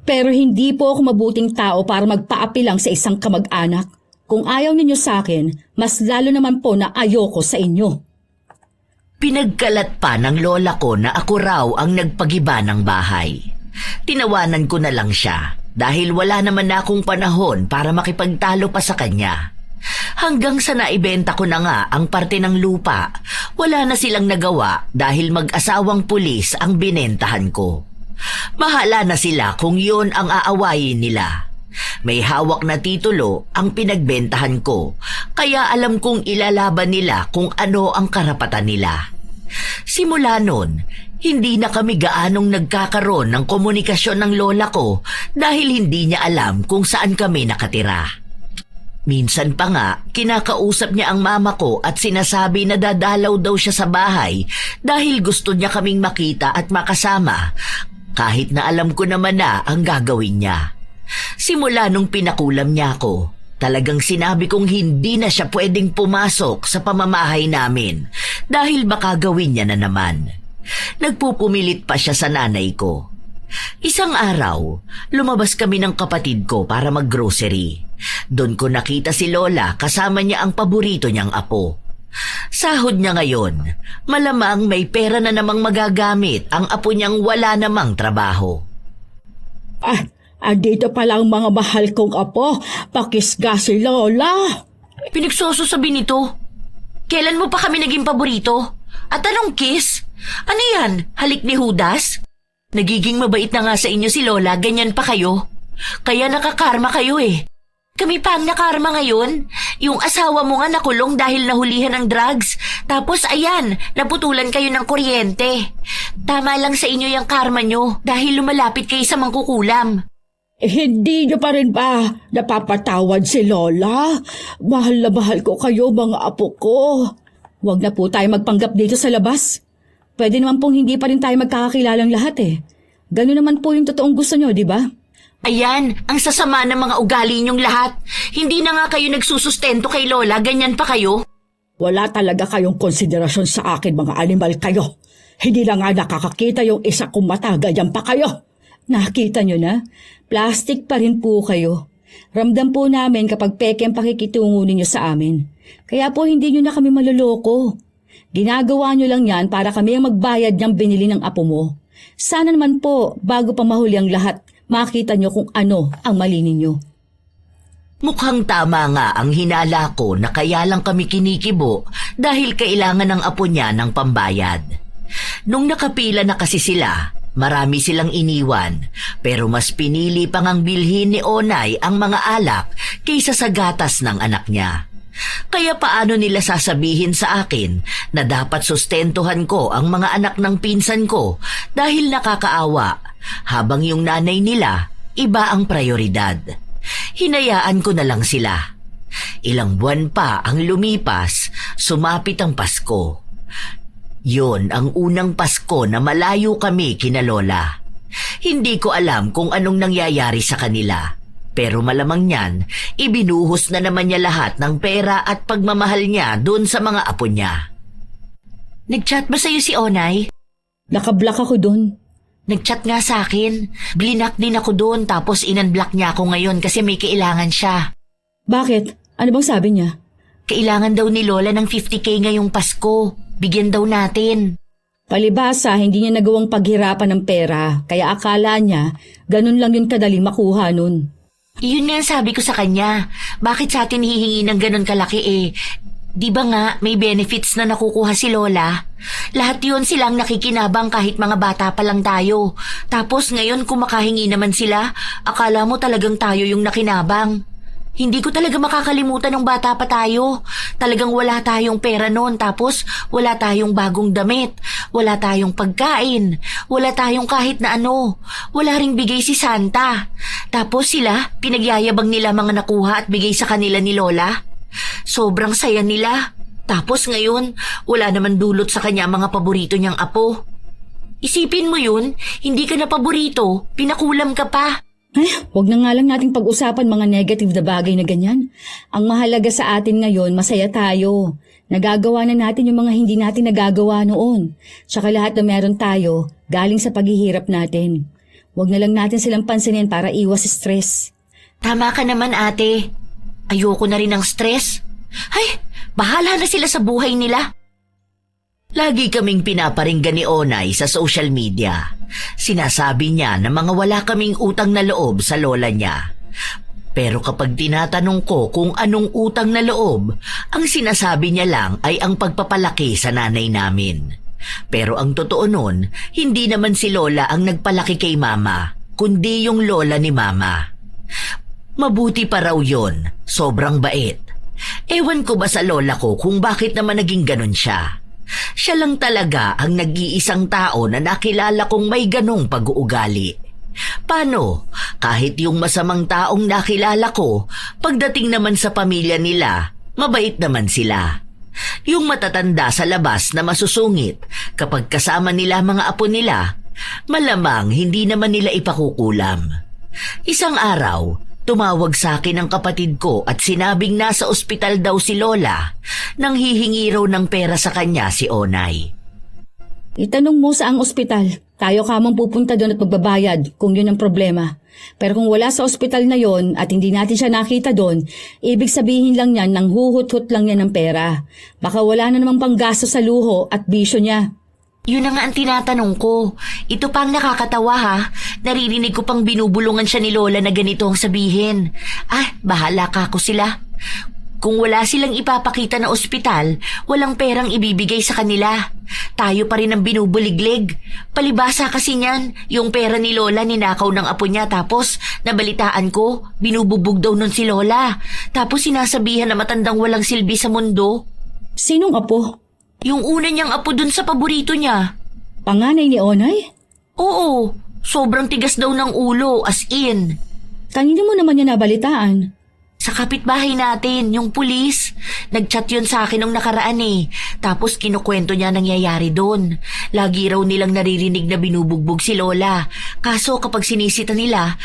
Speaker 1: Pero hindi po ako mabuting tao para magpaapi lang sa isang kamag-anak. Kung ayaw ninyo sa akin, mas lalo naman po na ayoko sa inyo.
Speaker 4: Pinagkalat pa ng lola ko na ako raw ang nagpagiba ng bahay. Tinawanan ko na lang siya dahil wala naman na akong panahon para makipagtalo pa sa kanya. Hanggang sa naibenta ko na nga ang parte ng lupa, wala na silang nagawa dahil mag-asawang pulis ang binentahan ko. Mahala na sila kung yun ang aawayin nila. May hawak na titulo ang pinagbentahan ko, kaya alam kong ilalaban nila kung ano ang karapatan nila. Simula nun, hindi na kami gaanong nagkakaroon ng komunikasyon ng lola ko dahil hindi niya alam kung saan kami nakatira. Minsan pa nga, kinakausap niya ang mama ko at sinasabi na dadalaw daw siya sa bahay dahil gusto niya kaming makita at makasama, kahit na alam ko naman na ang gagawin niya. Simula nung pinakulam niya ako, talagang sinabi kong hindi na siya pwedeng pumasok sa pamamahay namin dahil baka gawin niya na naman. Nagpupumilit pa siya sa nanay ko. Isang araw, lumabas kami ng kapatid ko para maggrocery. Doon ko nakita si Lola kasama niya ang paborito niyang apo. Sahod niya ngayon, malamang may pera na namang magagamit ang apo niyang wala namang trabaho.
Speaker 2: Andito pala ang mga mahal kong apo. Pakisga si Lola.
Speaker 3: Pinagsususabi nito. Kailan mo pa kami naging paborito? At anong kiss? Ano yan? Halik ni Judas? Nagiging mabait na nga sa inyo si Lola, ganyan pa kayo. Kaya nakakarma kayo Kami pa ang nakarma ngayon. Yung asawa mo nga nakulong dahil nahulihan ng drugs. Tapos ayan, naputulan kayo ng kuryente. Tama lang sa inyo yung karma nyo dahil lumalapit kayo sa mangkukulam.
Speaker 2: Hindi niyo pa rin ba napapatawad si Lola? Mahal na mahal ko kayo, mga apo ko.
Speaker 1: Huwag na po tayo magpanggap dito sa labas. Pwede naman pong hindi pa rin tayo magkakakilalang lahat Ganun naman po yung totoong gusto nyo, di ba?
Speaker 3: Ayan, ang sasama ng mga ugali ninyong lahat. Hindi na nga kayo nagsusustento kay Lola, ganyan pa kayo.
Speaker 2: Wala talaga kayong konsiderasyon sa akin, mga animal kayo. Hindi na nga nakakakita yung isa kong mata, ganyan pa kayo.
Speaker 1: Nakita nyo na? Plastic pa rin po kayo. Ramdam po namin kapag peke ang pakikitungo ninyo sa amin. Kaya po hindi nyo na kami maloloko. Ginagawa nyo lang yan para kami ang magbayad niyang binili ng apo mo. Sana naman po, bago pa mahuli ang lahat, makita nyo kung ano ang mali ninyo.
Speaker 4: Mukhang tama nga ang hinala ko na kaya lang kami kinikibo dahil kailangan ng apo niya ng pambayad. Nung nakapila na kasi sila, marami silang iniwan, pero mas pinili pang ang bilhin ni Onay ang mga alak kaysa sa gatas ng anak niya. Kaya paano nila sasabihin sa akin na dapat sustentuhan ko ang mga anak ng pinsan ko dahil nakakaawa, habang yung nanay nila iba ang prioridad. Hinayaan ko na lang sila. Ilang buwan pa ang lumipas, sumapit ang Pasko. Yun ang unang Pasko na malayo kami kina Lola. Hindi ko alam kung anong nangyayari sa kanila. Pero malamang niyan, ibinuhos na naman niya lahat ng pera at pagmamahal niya doon sa mga apo niya.
Speaker 3: Nag-chat ba sa'yo si Onay?
Speaker 2: Nakablock ako doon.
Speaker 3: Nag-chat nga sa akin. Blinak din ako doon tapos in-unblock niya ako ngayon kasi may kailangan siya.
Speaker 2: Bakit? Ano bang sabi niya?
Speaker 3: Kailangan daw ni Lola ng 50K ngayong Pasko. Bigyan daw natin.
Speaker 2: Palibhasa, hindi niya nagawang paghirapan ng pera, kaya akala niya ganun lang yun kadaling makuha nun.
Speaker 3: Iyon nga ang sabi ko sa kanya. Bakit sa atin hihingi ng ganun kalaki eh? Di ba nga may benefits na nakukuha si Lola? Lahat yun silang nakikinabang kahit mga bata pa lang tayo. Tapos ngayon kumakahingi naman sila, akala mo talagang tayo yung nakinabang. Hindi ko talaga makakalimutan ng bata pa tayo. Talagang wala tayong pera noon, tapos wala tayong bagong damit, wala tayong pagkain, wala tayong kahit na ano. Wala ring bigay si Santa. Tapos sila, pinagyayabang nila mga nakuha at bigay sa kanila ni Lola. Sobrang saya nila. Tapos ngayon, wala naman dulot sa kanya mga paborito niyang apo. Isipin mo yun, hindi ka na paborito, pinakulam ka pa.
Speaker 2: Huwag na nga lang nating pag-usapan mga negative na bagay na ganyan. Ang mahalaga sa atin ngayon, masaya tayo. Nagagawa na natin yung mga hindi natin nagagawa noon. Tsaka lahat na meron tayo, galing sa paghihirap natin. Huwag na lang natin silang pansinin para iwas stress.
Speaker 3: Tama ka naman ate. Ayoko na rin ng stress. Ay, bahala na sila sa buhay nila.
Speaker 4: Lagi kaming pinaparinggan ni Onay sa social media. Sinasabi niya na mga wala kaming utang na loob sa lola niya. Pero kapag tinatanong ko kung anong utang na loob, ang sinasabi niya lang ay ang pagpapalaki sa nanay namin. Pero ang totoo nun, hindi naman si Lola ang nagpalaki kay Mama, kundi yung lola ni Mama. Mabuti pa raw yun, sobrang bait. Ewan ko ba sa lola ko kung bakit naman naging ganun siya. Siya lang talaga ang nag-iisang tao na nakilala kong may ganong pag-uugali. Paano? Kahit yung masamang taong nakilala ko, pagdating naman sa pamilya nila, mabait naman sila. Yung matatanda sa labas na masusungit, kapag kasama nila mga apo nila, malamang hindi naman nila ipakukulam. Isang araw, tumawag sa akin ang kapatid ko at sinabing nasa ospital daw si Lola nang hihingi raw ng pera sa kanya si Onay.
Speaker 2: Itanong mo sa ang ospital. Tayo kamang pupunta doon at magbabayad kung yun ang problema. Pero kung wala sa ospital na yon at hindi natin siya nakita doon, ibig sabihin lang yan nang huhut-hut lang yan ng pera. Baka wala na namang panggasto sa luho at bisyo niya.
Speaker 3: Yun na nga ang tinatanong ko. Ito pang nakakatawa ha. Naririnig ko pang binubulungan siya ni Lola na ganito ang sabihin. Bahala ka ako sila. Kung wala silang ipapakita na ospital, walang perang ibibigay sa kanila. Tayo pa rin ang binubuliglig. Palibasa kasi niyan, yung pera ni Lola ninakaw ng apo niya tapos nabalitaan ko, binububog daw nun si Lola. Tapos sinasabihan na matandang walang silbi sa mundo.
Speaker 2: Sinong apo?
Speaker 3: Yung una niyang apo dun sa paborito niya.
Speaker 2: Panganay ni Onay?
Speaker 3: Oo, sobrang tigas daw ng ulo, as in.
Speaker 2: Kanino mo naman niya nabalitaan?
Speaker 3: Sa kapitbahay natin, yung pulis. Nag-chat yun sa akin nung nakaraan eh. Tapos kinukwento niya nangyayari doon. Lagi raw nilang naririnig na binubugbog si Lola. Kaso kapag sinisita nila,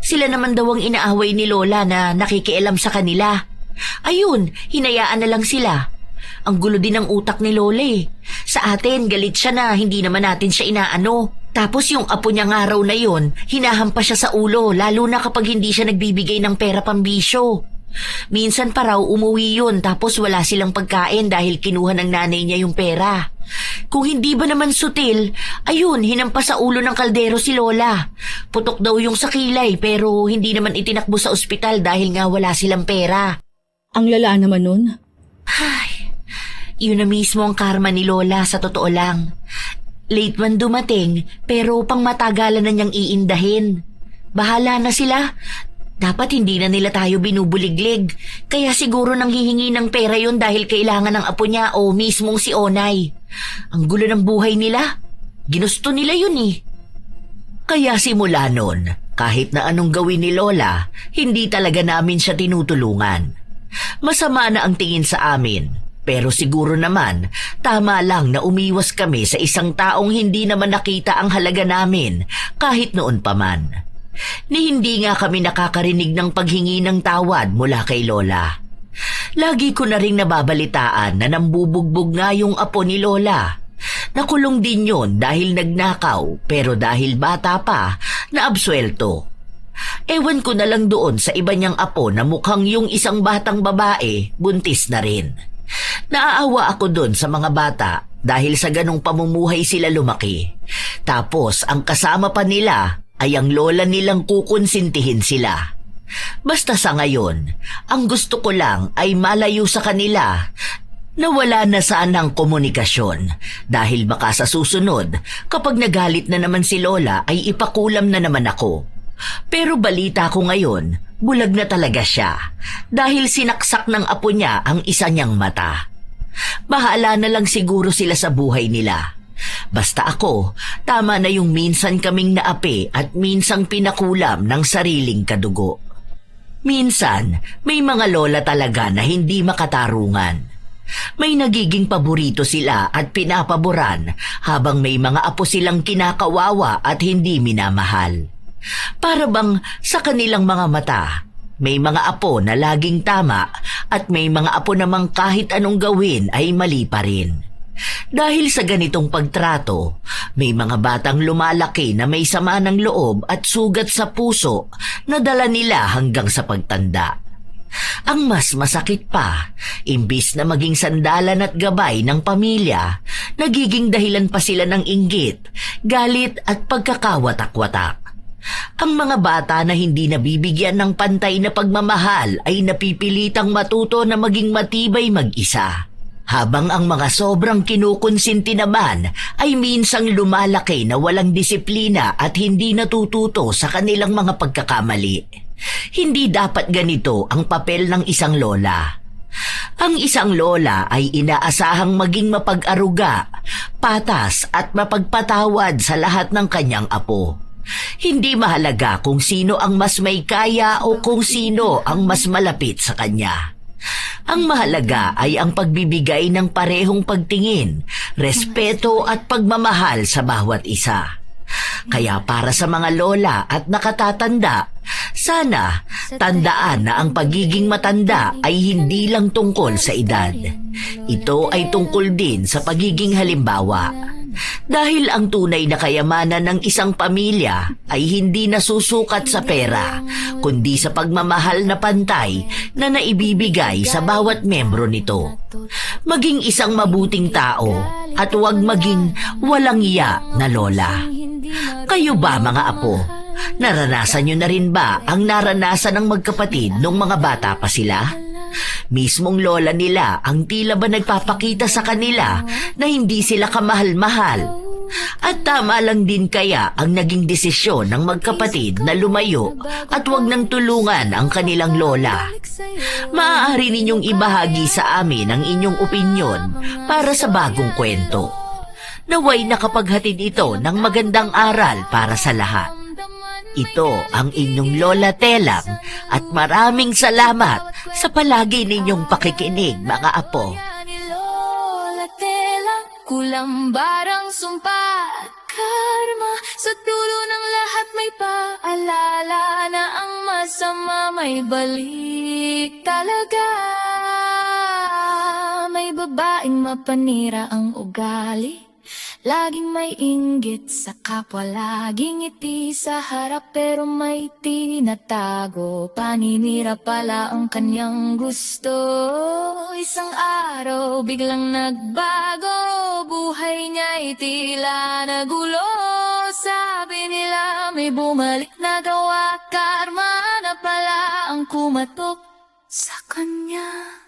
Speaker 3: sila naman daw ang inaaway ni Lola na nakikialam sa kanila. Ayun, hinayaan na lang sila. Ang gulo din ng utak ni Lola eh. Sa atin, galit siya na hindi naman natin siya inaano. Tapos yung apo niya nga raw na yun, hinahampas siya sa ulo, lalo na kapag hindi siya nagbibigay ng pera pambisyo. Minsan pa raw umuwi yun tapos wala silang pagkain dahil kinuha ng nanay niya yung pera. Kung hindi ba naman sutil, ayun, hinampas sa ulo ng kaldero si Lola. Putok daw yung sa kilay pero hindi naman itinakbo sa ospital dahil nga wala silang pera.
Speaker 2: Ang lala naman nun.
Speaker 3: Ay, yun na mismo ang karma ni Lola sa totoo lang.
Speaker 4: Late man dumating, pero pang matagalan na niyang iindahin. Bahala na sila. Dapat hindi na nila tayo binubuliglig. Kaya siguro nanghihingi ng pera yon dahil kailangan ng apo niya o mismong si Onay. Ang gulo ng buhay nila. Ginusto nila yun eh. Kaya simula nun, kahit na anong gawin ni Lola, hindi talaga namin siya tinutulungan. Masama na ang tingin sa amin, pero siguro naman, tama lang na umiwas kami sa isang taong hindi naman nakita ang halaga namin kahit noon pa man. Ni hindi nga kami nakakarinig ng paghingi ng tawad mula kay Lola. Lagi ko na ring nababalitaan na nambubugbog nga yung apo ni Lola. Nakulong din yon dahil nagnakaw pero dahil bata pa, naabsuelto. Ewan ko na lang doon sa iba niyang apo na mukhang yung isang batang babae, buntis na rin. Naaawa ako doon sa mga bata dahil sa ganong pamumuhay sila lumaki. Tapos ang kasama pa nila ay ang lola nilang kukonsintihin sila. Basta sa ngayon, ang gusto ko lang ay malayo sa kanila na wala na sanang komunikasyon dahil baka sa susunod, kapag nagalit na naman si Lola ay ipakulam na naman ako. Pero balita ko ngayon, bulag na talaga siya dahil sinaksak ng apo niya ang isa niyang mata. Bahala na lang siguro sila sa buhay nila. Basta ako, tama na yung minsan kaming naapi at minsang pinakulam ng sariling kadugo. Minsan, may mga lola talaga na hindi makatarungan. May nagiging paborito sila at pinapaboran habang may mga apo silang kinakawawa at hindi minamahal. Para bang sa kanilang mga mata, may mga apo na laging tama at may mga apo namang kahit anong gawin ay mali pa rin. Dahil sa ganitong pagtrato, may mga batang lumalaki na may sama ng loob at sugat sa puso na dala nila hanggang sa pagtanda. Ang mas masakit pa, imbis na maging sandalan at gabay ng pamilya, nagiging dahilan pa sila ng inggit, galit at pagkakawatak-watak. Ang mga bata na hindi nabibigyan ng pantay na pagmamahal ay napipilitang matuto na maging matibay mag-isa. Habang ang mga sobrang kinukonsinti naman ay minsang lumalaki na walang disiplina at hindi natututo sa kanilang mga pagkakamali. Hindi dapat ganito ang papel ng isang lola. Ang isang lola ay inaasahang maging mapag-aruga, patas at mapagpatawad sa lahat ng kanyang apo. Hindi mahalaga kung sino ang mas may kaya o kung sino ang mas malapit sa kanya. Ang mahalaga ay ang pagbibigay ng parehong pagtingin, respeto at pagmamahal sa bawat isa. Kaya para sa mga lola at nakatatanda, sana tandaan na ang pagiging matanda ay hindi lang tungkol sa edad. Ito ay tungkol din sa pagiging halimbawa. Dahil ang tunay na kayamanan ng isang pamilya ay hindi nasusukat sa pera, kundi sa pagmamahal na pantay na naibibigay sa bawat membro nito. Maging isang mabuting tao at huwag maging walang iya na lola. Kayo ba mga apo? Naranasan nyo na rin ba ang naranasan ng magkapatid nung mga bata pa sila? Mismong lola nila ang tila ba nagpapakita sa kanila na hindi sila kamahal-mahal. At tama lang din kaya ang naging desisyon ng magkapatid na lumayo at wag nang tulungan ang kanilang lola. Maaari ninyong ibahagi sa amin ang inyong opinyon para sa bagong kwento. Naway nakapaghatid ito ng magandang aral para sa lahat. Ito ang inyong Lola Telang at maraming salamat sa palagi ninyong pakikinig mga apo.
Speaker 5: Lola Telang, kulambarang sumpa at karma. Sa dulo ng lahat may paalala na ang masama may balik talaga. May babaeng mapanira ang ugali, laging may inggit sa kapwa, laging ngiti sa harap pero may tinatago. Paninira pala ang kanyang gusto. Isang araw biglang nagbago, buhay niya'y tila nagulo. Sabi nila may bumalik na gawa, karma na pala ang kumatok sa kanya.